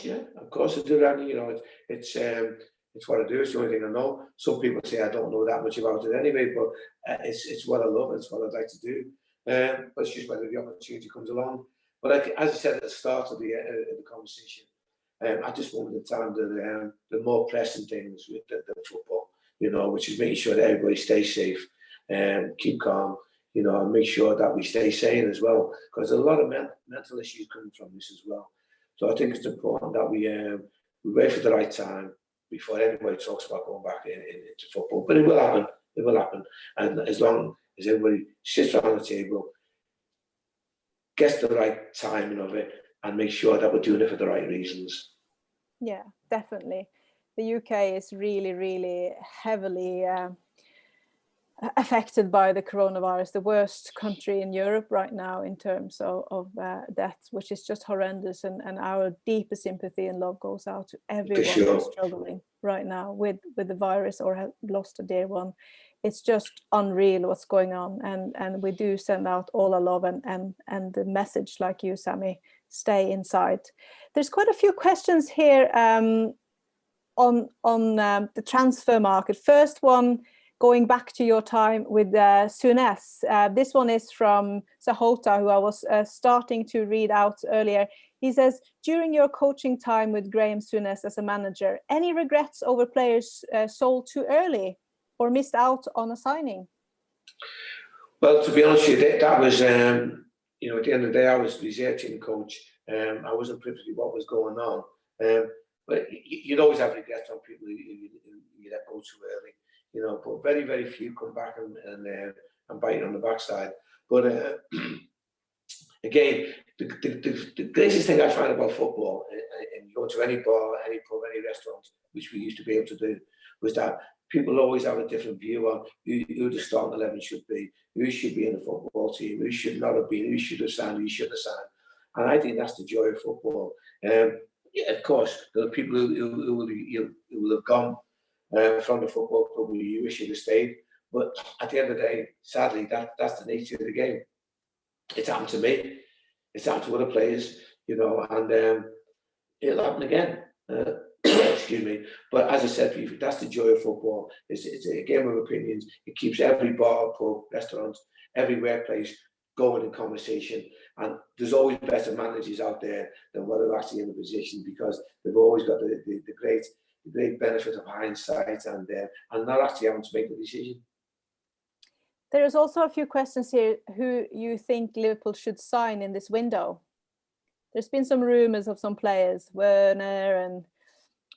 yeah. Of course I do, Randy. You know, it's what I do. It's the only thing I know. Some people say I don't know that much about it anyway, but it's what I love. It's what I'd like to do. But it's just whether the opportunity comes along. But as I said at the start of the conversation, I just want the time that the more pressing things with the football, you know, which is making sure that everybody stays safe and keep calm, you know, and make sure that we stay sane as well, because there's a lot of mental issues coming from this as well. So I think it's important that we wait for the right time before anybody talks about going back into football. But it will happen. It will happen. And as long as everybody sits around the table, gets the right timing of it, and make sure that we're doing it for the right reasons. Yeah, definitely. The UK is really, really heavily affected by the coronavirus, the worst country in Europe right now in terms of deaths, which is just horrendous. And our deepest sympathy and love goes out to everyone who's struggling right now with the virus or have lost a dear one. It's just unreal what's going on. And we do send out all our love and the message, like you, Sammy, stay inside. There's quite a few questions here on the transfer market. First one, going back to your time with Souness. This one is from Sahota, who I was starting to read out earlier. He says, during your coaching time with Graham Souness as a manager, any regrets over players sold too early or missed out on a signing? Well, to be honest with you, that was, you know, at the end of the day, I was the reserve team coach. I wasn't privy to what was going on. But you'd always have regrets on people you let go too early. You know, but very, very few come back and bite on the backside. But again, the greatest thing I find about football, and you go to any bar, any pub, any restaurant, which we used to be able to do, was that people always have a different view on who the starting 11 should be, who should be in the football team, who should not have been, who should have signed, who should have signed. And I think that's the joy of football. Yeah, of course, there are people who will have gone from the football club who you wish you'd have stayed. But at the end of the day, sadly, that's the nature of the game. It's happened to me. It's happened to other players, you know, and it'll happen again. Excuse me. But as I said, that's the joy of football. It's a game of opinions. It keeps every bar, pub, restaurant, every workplace going in conversation. And there's always better managers out there than what are actually in the position, because they've always got the great benefit of hindsight and not actually having to make the decision. There's also a few questions here who you think Liverpool should sign in this window. There's been some rumours of some players, Werner, and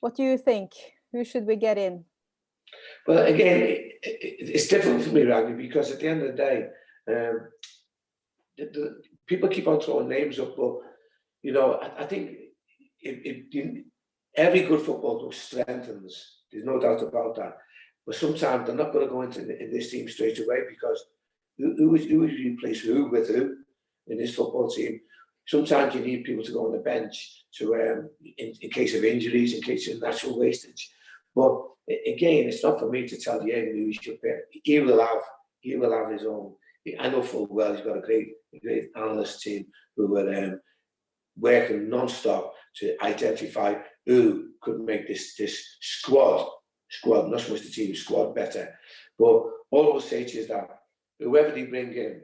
what do you think? Who should we get in? Well, again, it's difficult for me, Randy, because at the end of the day, people keep on throwing names up, but you know, I think every good football club strengthens. There's no doubt about that. But sometimes they're not going to go into this team straight away, because who would replace who with who in this football team? Sometimes you need people to go on the bench to in case of injuries, in case of natural wastage. But again, it's not for me to tell Jürgen who he should pick. He will have his own. I know full well he's got a great analyst team who are working non-stop to identify who could make this squad, not so much the team, squad better. But all I will say to you is that whoever they bring in,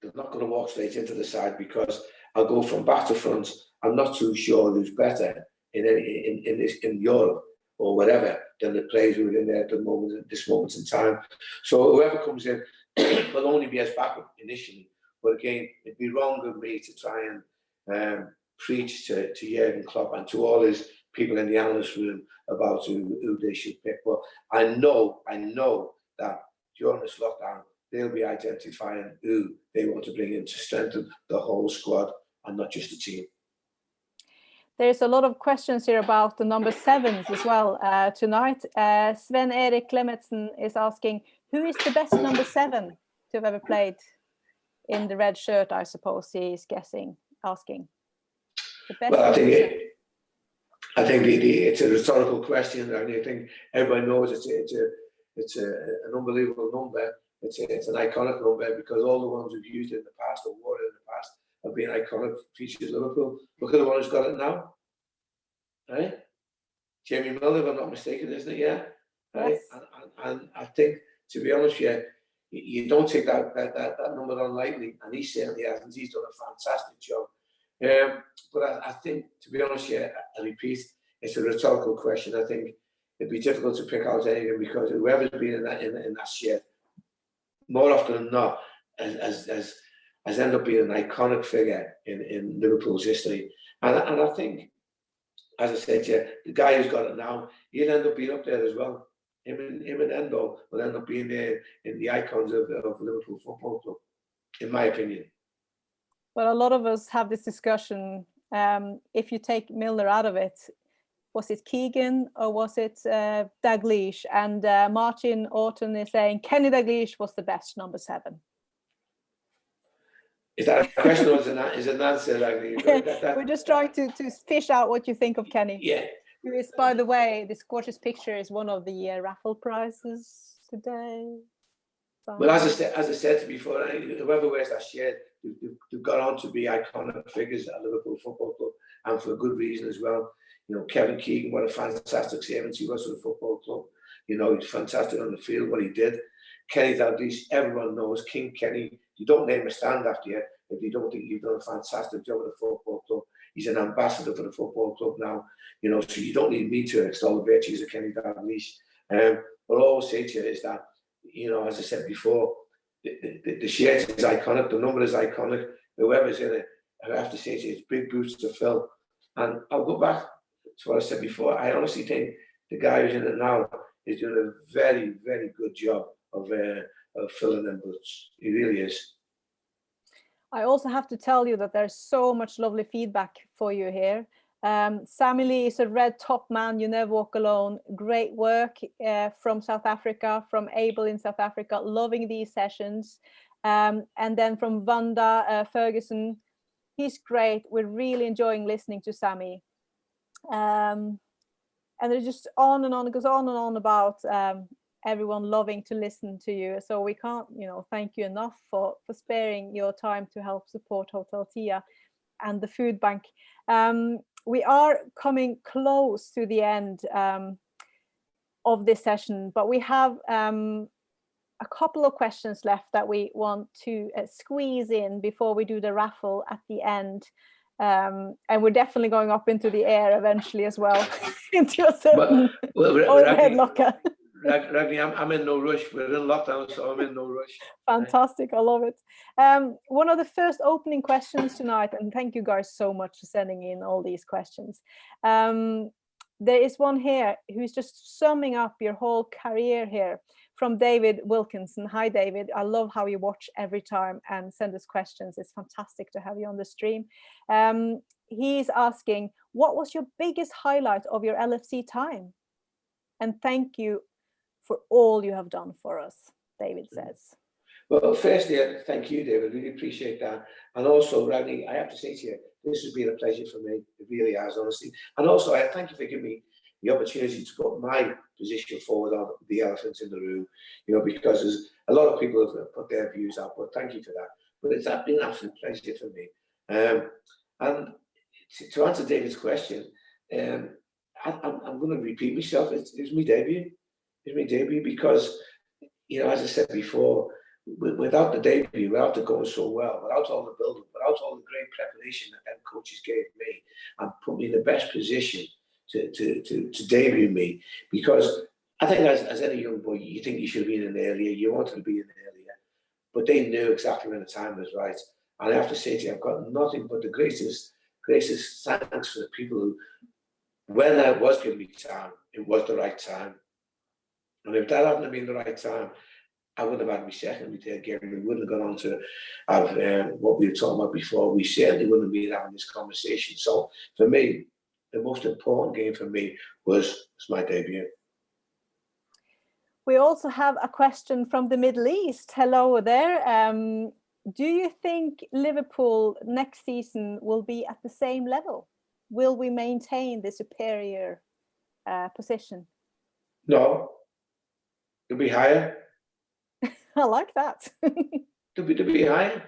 they're not going to walk straight into the side, because I'll go from back to front. I'm not too sure who's better in Europe or whatever than the players who are in there at this moment in time. So whoever comes in will only be as backup initially. But again, it'd be wrong of me to try and preach to Jürgen Klopp and to all his people in the analyst room about who they should pick. But I know that during this lockdown, they'll be identifying who they want to bring in to strengthen the whole squad and not just the team. There's a lot of questions here about the number 7s as well tonight. Sven Erik Klemetsen is asking, who is the best number 7 to have ever played in the red shirt? I suppose he's asking. The best. Well, I think it's a rhetorical question, and I think everybody knows it's an unbelievable number. It's an iconic number because all the ones we've used in the past or wore in the past have been iconic features of Liverpool. Look at the one who's got it now, right? Jamie Miller, if I'm not mistaken, isn't it? Yeah, right. Yes. And I think, to be honest, you don't take that number on lightly, and he certainly hasn't. He's done a fantastic job. But I think, to be honest, I repeat, it's a rhetorical question. I think it'd be difficult to pick out anything because whoever's been in that shirt, more often than not, has ended up being an iconic figure in Liverpool's history. And I think, as I said to you, the guy who's got it now, he'll end up being up there as well. Him and Endo will end up being there in the icons of Liverpool Football Club, in my opinion. Well, a lot of us have this discussion. If you take Milner out of it, was it Keegan or was it Dalglish? And Martin Orton is saying Kenny Dalglish was the best number 7. Is that a question or is it an answer? We're just trying to fish out what you think of Kenny. Yeah. Who is, by the way, this gorgeous picture is one of the raffle prizes today. Well, as I said before, whoever wears that shirt, they've got on to be iconic figures at Liverpool Football Club, and for a good reason as well. You know, Kevin Keegan, what a fantastic servant he was for the football club. You know, he's fantastic on the field, what he did. Kenny Dalglish, everyone knows King Kenny. You don't name a stand after you if you don't think you've done a fantastic job at the football club. He's an ambassador for the football club now. You know, so you don't need me to extol the virtues of Kenny Dalglish. What I always say to you is that, you know, as I said before, the shirt is iconic, the number is iconic. Whoever's in it, I have to say to you, it's big boots to fill. And I'll go back to what I said before. I honestly think the guy who's in it now is doing a very, very good job of filling them boots. He really is. I also have to tell you that there's so much lovely feedback for you here. Sammy Lee is a red top man, you never walk alone. Great work from South Africa, from Abel in South Africa, loving these sessions. And then from Vanda Ferguson, he's great. We're really enjoying listening to Sammy. And there's just on and on, it goes on and on about everyone loving to listen to you. So we can't, you know, thank you enough for sparing your time to help support Hotel Tia and the food bank. We are coming close to the end of this session, but we have a couple of questions left that we want to squeeze in before we do the raffle at the end. And we're definitely going up into the air eventually as well, into a certain overhead locker. Ragni, I'm in no rush. We're in lockdown, so I'm in no rush. Fantastic, I love it. One of the first opening questions tonight, and thank you guys so much for sending in all these questions. There is one here who's just summing up your whole career here, from David Wilkinson. Hi, David. I love how you watch every time and send us questions. It's fantastic to have you on the stream. He's asking, what was your biggest highlight of your LFC time? And thank you for all you have done for us, David says. Well, firstly, thank you, David. Really appreciate that. And also, Ragni, I have to say to you, this has been a pleasure for me. It really has, honestly. And also, I thank you for giving me the opportunity to put my position forward on the elephants in the room, you know, because there's a lot of people have put their views out, but thank you for that. But it's been an absolute pleasure for me. And to answer David's question, I'm going to repeat myself. It's my debut. It's my debut because, you know, as I said before, without the debut, without it going so well, without all the build-up, without all the great preparation that them coaches gave me and put me in the best position to debut me, because I think as any young boy, you think you should have been in earlier, you wanted to be in earlier, but they knew exactly when the time was right. And I have to say to you, I've got nothing but the greatest thanks for the people who, when I was giving me time, it was the right time. And if that hadn't been the right time, I wouldn't have had my second, my third game. We wouldn't have gone on to have what we were talking about before. We certainly wouldn't have been having this conversation. So for me, the most important game for me was my debut. We also have a question from the Middle East. Hello there. Do you think Liverpool next season will be at the same level? Will we maintain the superior position? No, it'll be higher. I like that. To be higher.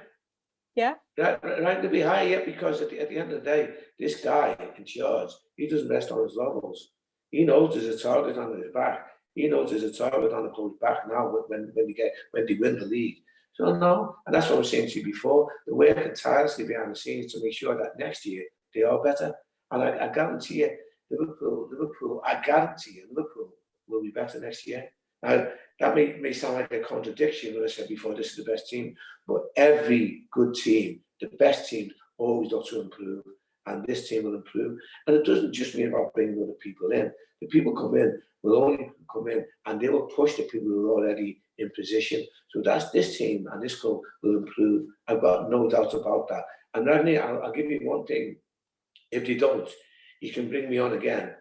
Yeah. Right, to be higher, yeah, because at the end of the day, this guy in charge, he doesn't rest on his laurels. He knows there's a target on his back. He knows there's a target on the club's back now when they win the league. So no, and that's what I was saying to you before. They're working tirelessly behind the scenes to make sure that next year they are better. And I guarantee you, Liverpool, I guarantee you, Liverpool will be better next year. Now, that may sound like a contradiction when I said before, this is the best team, but every good team, the best team, always got to improve, and this team will improve. And it doesn't just mean about bringing other people in. The people come in will only come in, and they will push the people who are already in position. So that's this team and this club will improve. I've got no doubt about that. And Ragney, I'll give you one thing. If they don't, you can bring me on again,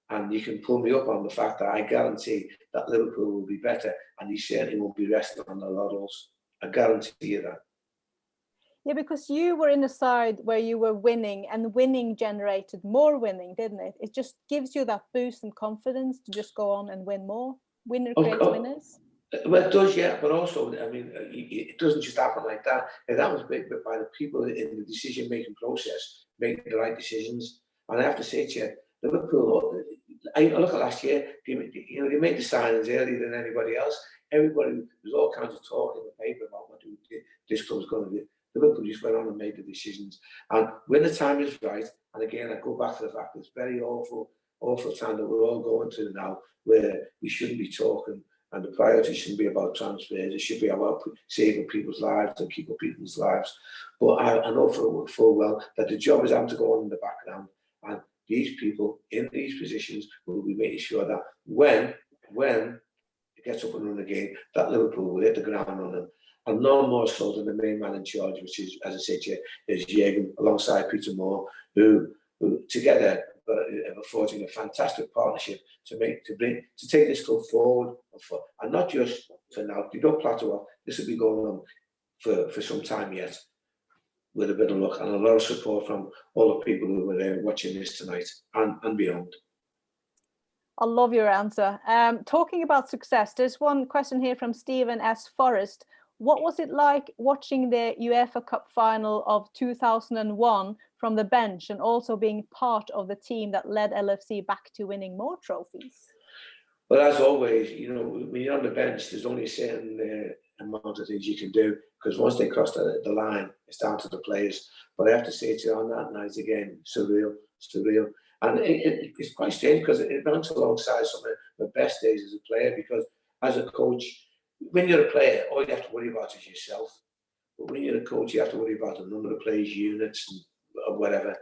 and you can pull me up on the fact that I guarantee that Liverpool will be better, and he certainly won't be resting on the laurels. I guarantee you that. Yeah, because you were in a side where you were winning, and winning generated more winning, didn't it? It just gives you that boost and confidence to just go on and win more. Winner creates winners. Well, it does, yeah, but also, I mean, it doesn't just happen like that. And that was big by the people in the decision-making process, making the right decisions. And I have to say to you, Liverpool, I look at last year, they made the signings earlier than anybody else. Everybody, there's all kinds of talk in the paper about what this club's going to do. Liverpool just went on and made the decisions. And when the time is right, and again, I go back to the fact that it's very awful time that we're all going through now, where we shouldn't be talking, and the priority shouldn't be about transfers. It should be about saving people's lives and keeping people's lives. But I know full well that the job is having to go on in the background, and these people in these positions will be making sure that when it gets up and running again, that Liverpool will hit the ground running. And no more so than the main man in charge, which is, as I said to you, is Jürgen, alongside Peter Moore, who together are forging a fantastic partnership to take this club forward, and not just for now. They don't plateau off. This will be going on for some time yet, with a bit of luck and a lot of support from all the people who were there watching this tonight and beyond. I love your answer. Talking about success, there's one question here from Stephen S. Forrest. What was it like watching the UEFA Cup final of 2001 from the bench, and also being part of the team that led LFC back to winning more trophies? Well, as always, when you're on the bench, there's only a certain amount of things you can do, because once they cross the line, it's down to the players. But I have to say to you, on that night again, surreal. And it's quite strange, because it ranks alongside some of the best days as a player, because as a coach, when you're a player, all you have to worry about is yourself. But when you're a coach, you have to worry about the number of players, units, and whatever.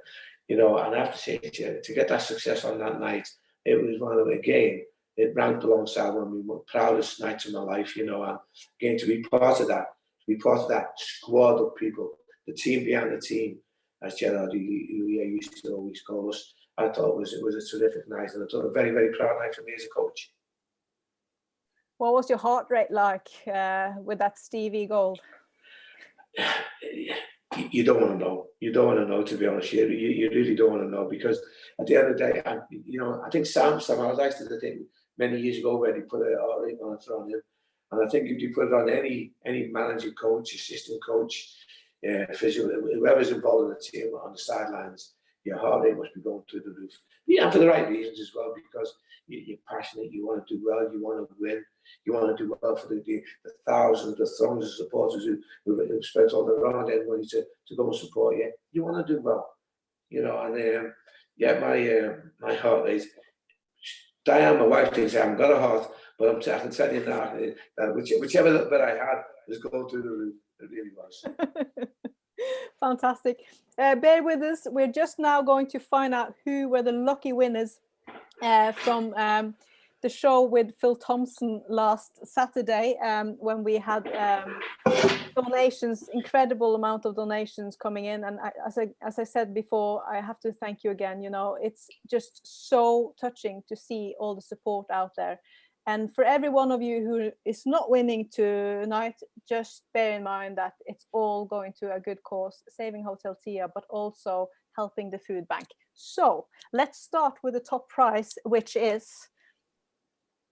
And I have to say to you, to get that success on that night, it was one of the, again, it ranked alongside one of my proudest nights of my life, and again, to be part of that squad of people, the team behind the team, as Gerard used to always call us. I thought it was a terrific night, and I thought a very, very proud night for me as a coach. What was your heart rate like with that Stevie goal? You don't want to know. You don't want to know, to be honest. You really don't want to know, because at the end of the day, I think Sam Allardyce did the thing many years ago where he put a ring on it on him, and I think if you put it on any manager, coach, assistant coach, physio, whoever's involved in the team on the sidelines, your heart rate must be going through the roof. Yeah, and for the right reasons as well, because you're passionate, you want to do well, you want to win, you want to do well for the thousands, the throngs of supporters who spent all their hard earned money to go and support you. You want to do well, you know. And yeah, my heart rate. Diane, my wife, thinks I haven't got a heart, but I can tell you now that whichever little bit I had was going through the roof. It really was. Fantastic. Bear with us. We're just now going to find out who were the lucky winners from the show with Phil Thompson last Saturday, when we had donations, incredible amount of donations coming in. And as I said before, I have to thank you again. You know, it's just so touching to see all the support out there. And for every one of you who is not winning tonight, just bear in mind that it's all going to a good cause, saving Hotel Tia, but also helping the food bank. So let's start with the top prize, which is,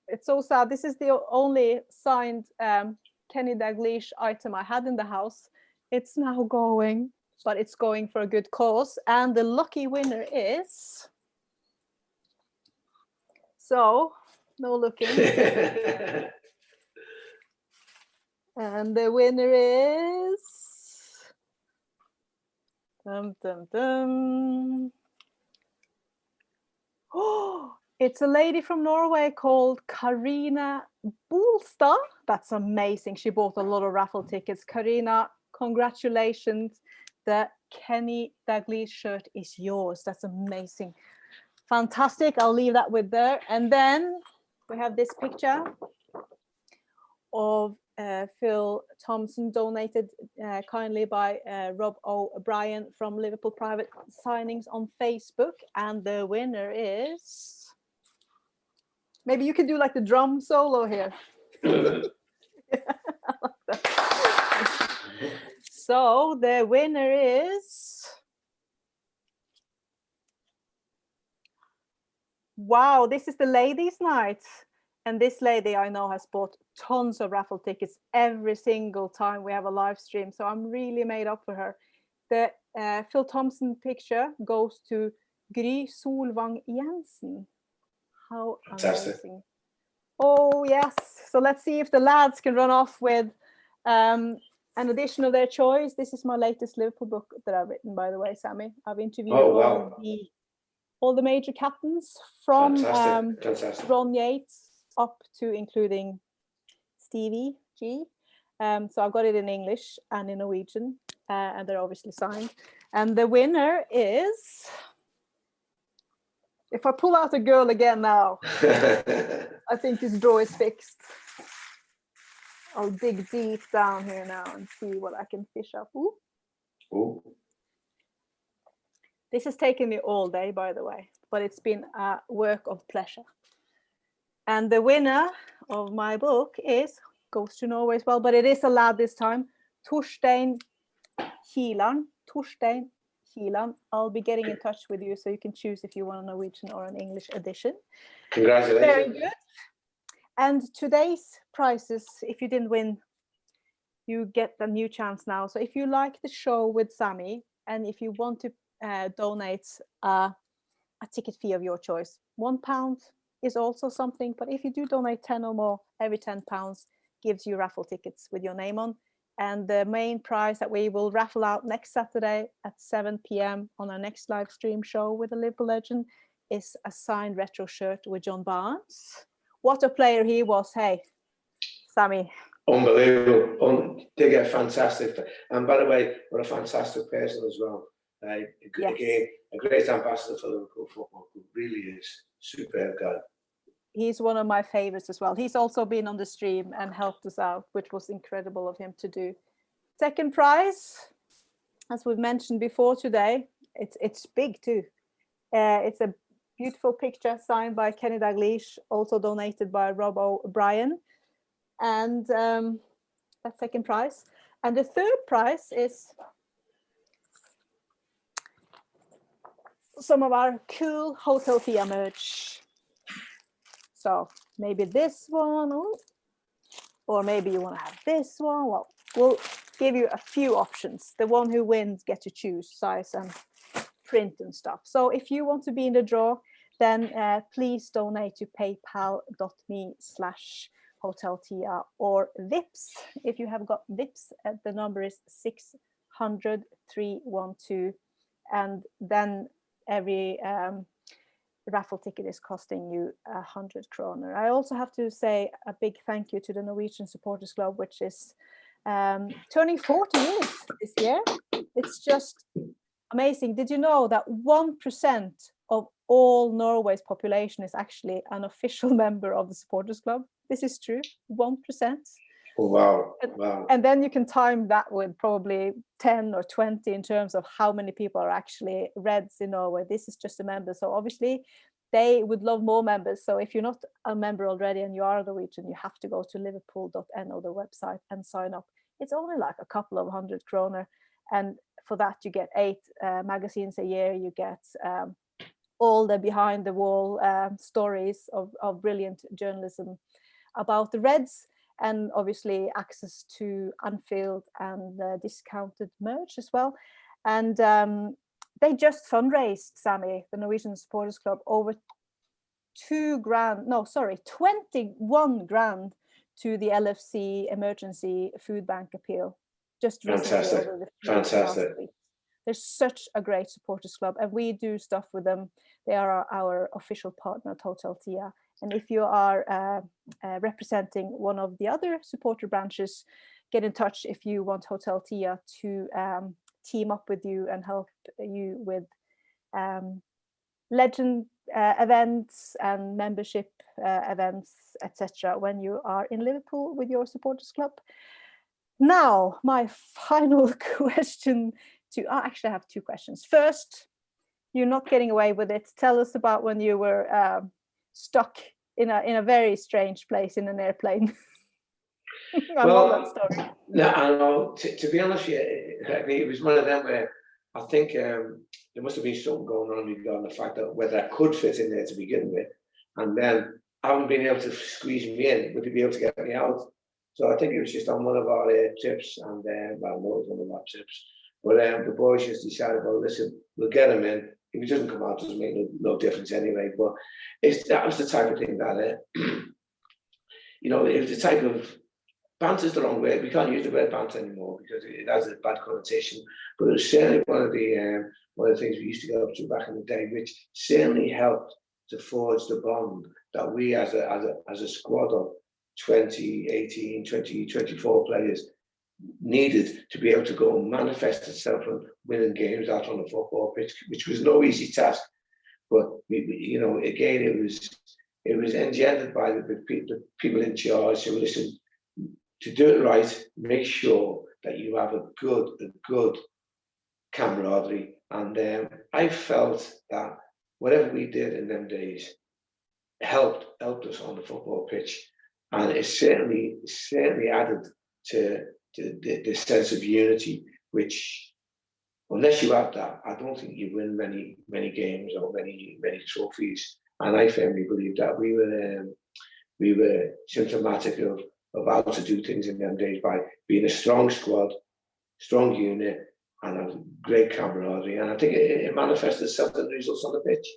it's so sad, this is the only signed Kenny Dalglish item I had in the house. It's now going, but it's going for a good cause. And the lucky winner is, so no looking. And the winner is, dum, dum, dum. Oh, it's a lady from Norway called Karina Bolstad. That's amazing. She bought a lot of raffle tickets. Karina, congratulations. The Kenny Dalglish shirt is yours. That's amazing. Fantastic. I'll leave that with there. And then we have this picture of Phil Thompson, donated kindly by Rob O'Brien from Liverpool Private Signings on Facebook. And the winner is, maybe you can do like the drum solo here. So the winner is, wow, this is the ladies' night. And this lady I know has bought tons of raffle tickets every single time we have a live stream. So I'm really made up for her. The Phil Thompson picture goes to Gry Solvang Jensen. How Fantastic. amazing. Oh, yes. So let's see if the lads can run off with an edition of their choice. This is my latest Liverpool book that I've written, by the way, Sammy. I've interviewed all the major captains from Fantastic. Ron Yates up to including Stevie G. So I've got it in English and in Norwegian, and they're obviously signed. And the winner is, if I pull out a girl again now, I think this draw is fixed. I'll dig deep down here now and see what I can fish up. Ooh. Ooh. This has taken me all day, by the way, but it's been a work of pleasure. And the winner of my book goes to Norway as well, but it is a lad this time, Torstein Kilan. Torstein Kilan. I'll be getting in touch with you so you can choose if you want a Norwegian or an English edition. Congratulations. Very good. And today's prizes, if you didn't win, you get a new chance now. So if you like the show with Sammy, and if you want to donate a ticket fee of your choice, £1 is also something, but if you do donate 10 or more, every £10 gives you raffle tickets with your name on. And the main prize that we will raffle out next Saturday at 7 p.m. on our next live stream show with the Liverpool legend is a signed retro shirt with John Barnes. What a player he was, hey, Sammy. Unbelievable. They get fantastic. And by the way, what a fantastic person as well. Yes. Again, a great ambassador for Liverpool Football Club. Really is. Superb guy. He's one of my favorites as well. He's also been on the stream and helped us out, which was incredible of him to do. Second prize, as we've mentioned before today, it's big too. It's a beautiful picture signed by Kenny Dalglish, also donated by Rob O'Brien. And that's second prize. And the third prize is some of our cool Hotel Tia merch. So maybe this one, or maybe you want to have this one. Well, we'll give you a few options. The one who wins gets to choose size and print and stuff. So if you want to be in the draw, then please donate to paypal.me/HotelTia or Vips. If you have got Vips, the number is 600-312, and then every raffle ticket is costing you 100 kroner. I also have to say a big thank you to the Norwegian Supporters Club, which is turning 40 years this year. It's just amazing. Did you know that 1% of all Norway's population is actually an official member of the Supporters Club? This is true, 1%. Oh, wow. Wow. And then you can time that with probably 10 or 20 in terms of how many people are actually Reds in Norway. This is just a member. So obviously they would love more members. So if you're not a member already and you are a Norwegian, you have to go to liverpool.no, the website, and sign up. It's only like a couple of 100 kroner. And for that, you get 8 magazines a year. You get all the behind the wall stories of brilliant journalism about the Reds, and obviously access to Anfield and discounted merch as well. And they just fundraised, Sammy, the Norwegian Supporters Club, over 21 grand to the LFC emergency food bank appeal. Just fantastic. Fantastic. There's such a great supporters club, and we do stuff with them. They are our official partner at HotelTia. And if you are representing one of the other supporter branches, get in touch if you want HotelTia to team up with you and help you with legend events and membership events, etc. when you are in Liverpool with your supporters club. Now, my final question I actually have 2 questions. First, you're not getting away with it. Tell us about when you were stuck in a very strange place in an airplane. I love that story. No, I know. To be honest, yeah, it was one of them where I think there must have been something going on regarding the fact that whether I could fit in there to begin with, and then I haven't been able to squeeze me in, would they be able to get me out? So I think it was just on one of our trips, and well, no, it was one of our trips. But the boys just decided, well, listen, we'll get him in. If he doesn't come out, it doesn't make no difference anyway. But that was the type of thing that, you know, it was the type of, banter's the wrong word. We can't use the word banter anymore because it has a bad connotation. But it was certainly one of the things we used to get up to back in the day, which certainly helped to forge the bond that we as a squad of 20, 18, 20, 24 players needed to be able to go and manifest itself and winning games out on the football pitch, which was no easy task. But you know, again, it was engendered by the people in charge who listen. To do it right, make sure that you have a good camaraderie. And I felt that whatever we did in them days helped us on the football pitch, and it certainly added to the sense of unity, which, unless you have that, I don't think you win many games or many trophies. And I firmly believe that we were symptomatic of how to do things in them days by being a strong squad, strong unit, and a great camaraderie. And I think it manifested itself in the results on the pitch.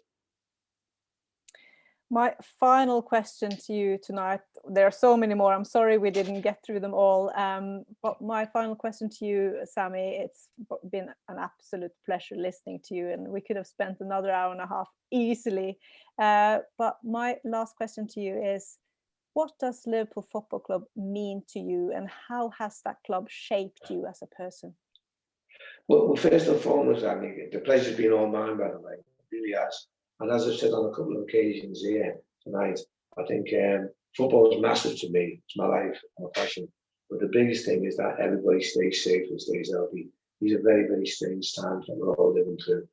My final question to you tonight, there are so many more. I'm sorry we didn't get through them all. But my final question to you, Sammy, it's been an absolute pleasure listening to you, and we could have spent another hour and a half easily. But my last question to you is, what does Liverpool Football Club mean to you, and how has that club shaped you as a person? Well, first and foremost, I think the pleasure's been all mine, by the way. It really has. And as I've said on a couple of occasions here tonight, I think football is massive to me. It's my life, my passion. But the biggest thing is that everybody stays safe and stays healthy. These are very, very strange times that we're all living through.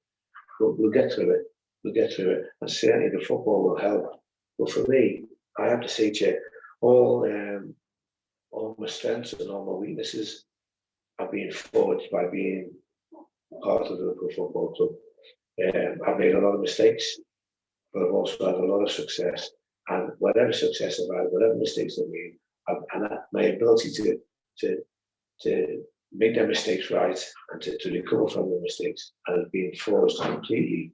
But we'll get through it. We'll get through it. And certainly the football will help. But for me, I have to say to you, all my strengths and all my weaknesses have been forged by being part of the Liverpool Football Club. I've made a lot of mistakes, but I've also had a lot of success. And whatever success I've had, whatever mistakes I've made, and my ability to make their mistakes right and to recover from their mistakes, and have been forced completely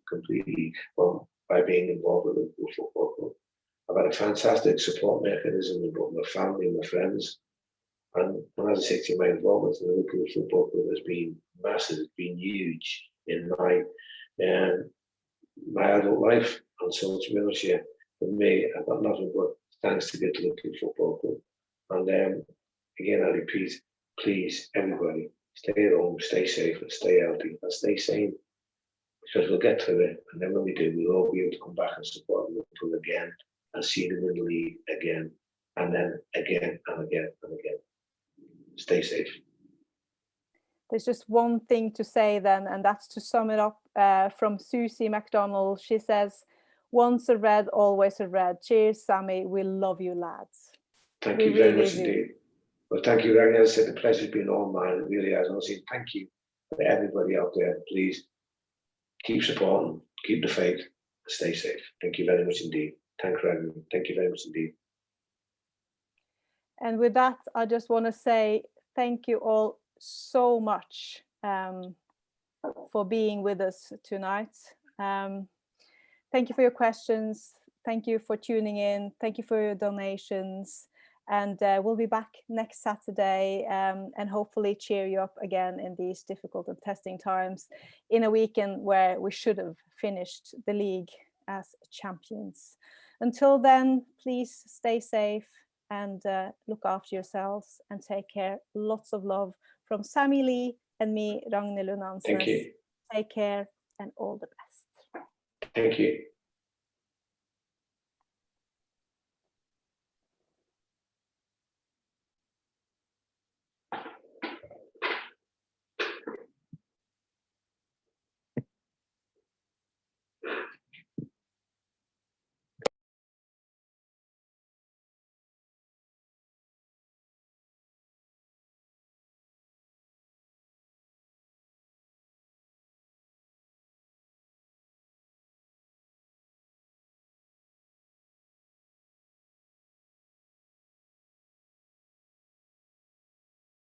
by being involved with the Liverpool Football Club. I've had a fantastic support mechanism with both my family and my friends. And as I say to you, my involvement in the Liverpool Football Club has been massive, it's been huge in my adult life. And so, to be honest, yeah, for me, I've got nothing but thanks to give to the Liverpool Football Club. And again, I repeat, please, everybody, stay at home, stay safe, and stay healthy, and stay sane, because we'll get through it. And then when we do, we'll all be able to come back and support Liverpool again, and see them in the league again, and then again and again and again. Stay safe. There's just one thing to say then, and that's to sum it up from Susie McDonald. She says, once a red, always a red. Cheers, Sammy. We love you, lads. Thank you very much indeed. Well, thank you, Ragnar. As I said, the pleasure's been all mine. It really has. And I'll say thank you to everybody out there. Please keep supporting, keep the faith, stay safe. Thank you very much indeed. Thank you, Ragnar. Thank you very much indeed. And with that, I just want to say thank you all so much for being with us tonight. Thank you for your questions. Thank you for tuning in. Thank you for your donations. And we'll be back next Saturday and hopefully cheer you up again in these difficult and testing times in a weekend where we should have finished the league as champions. Until then, please stay safe and look after yourselves and take care. Lots of love from Sammy Lee and me, Ragnhild Lundansnes. Thank you. Take care and all the best. Thank you.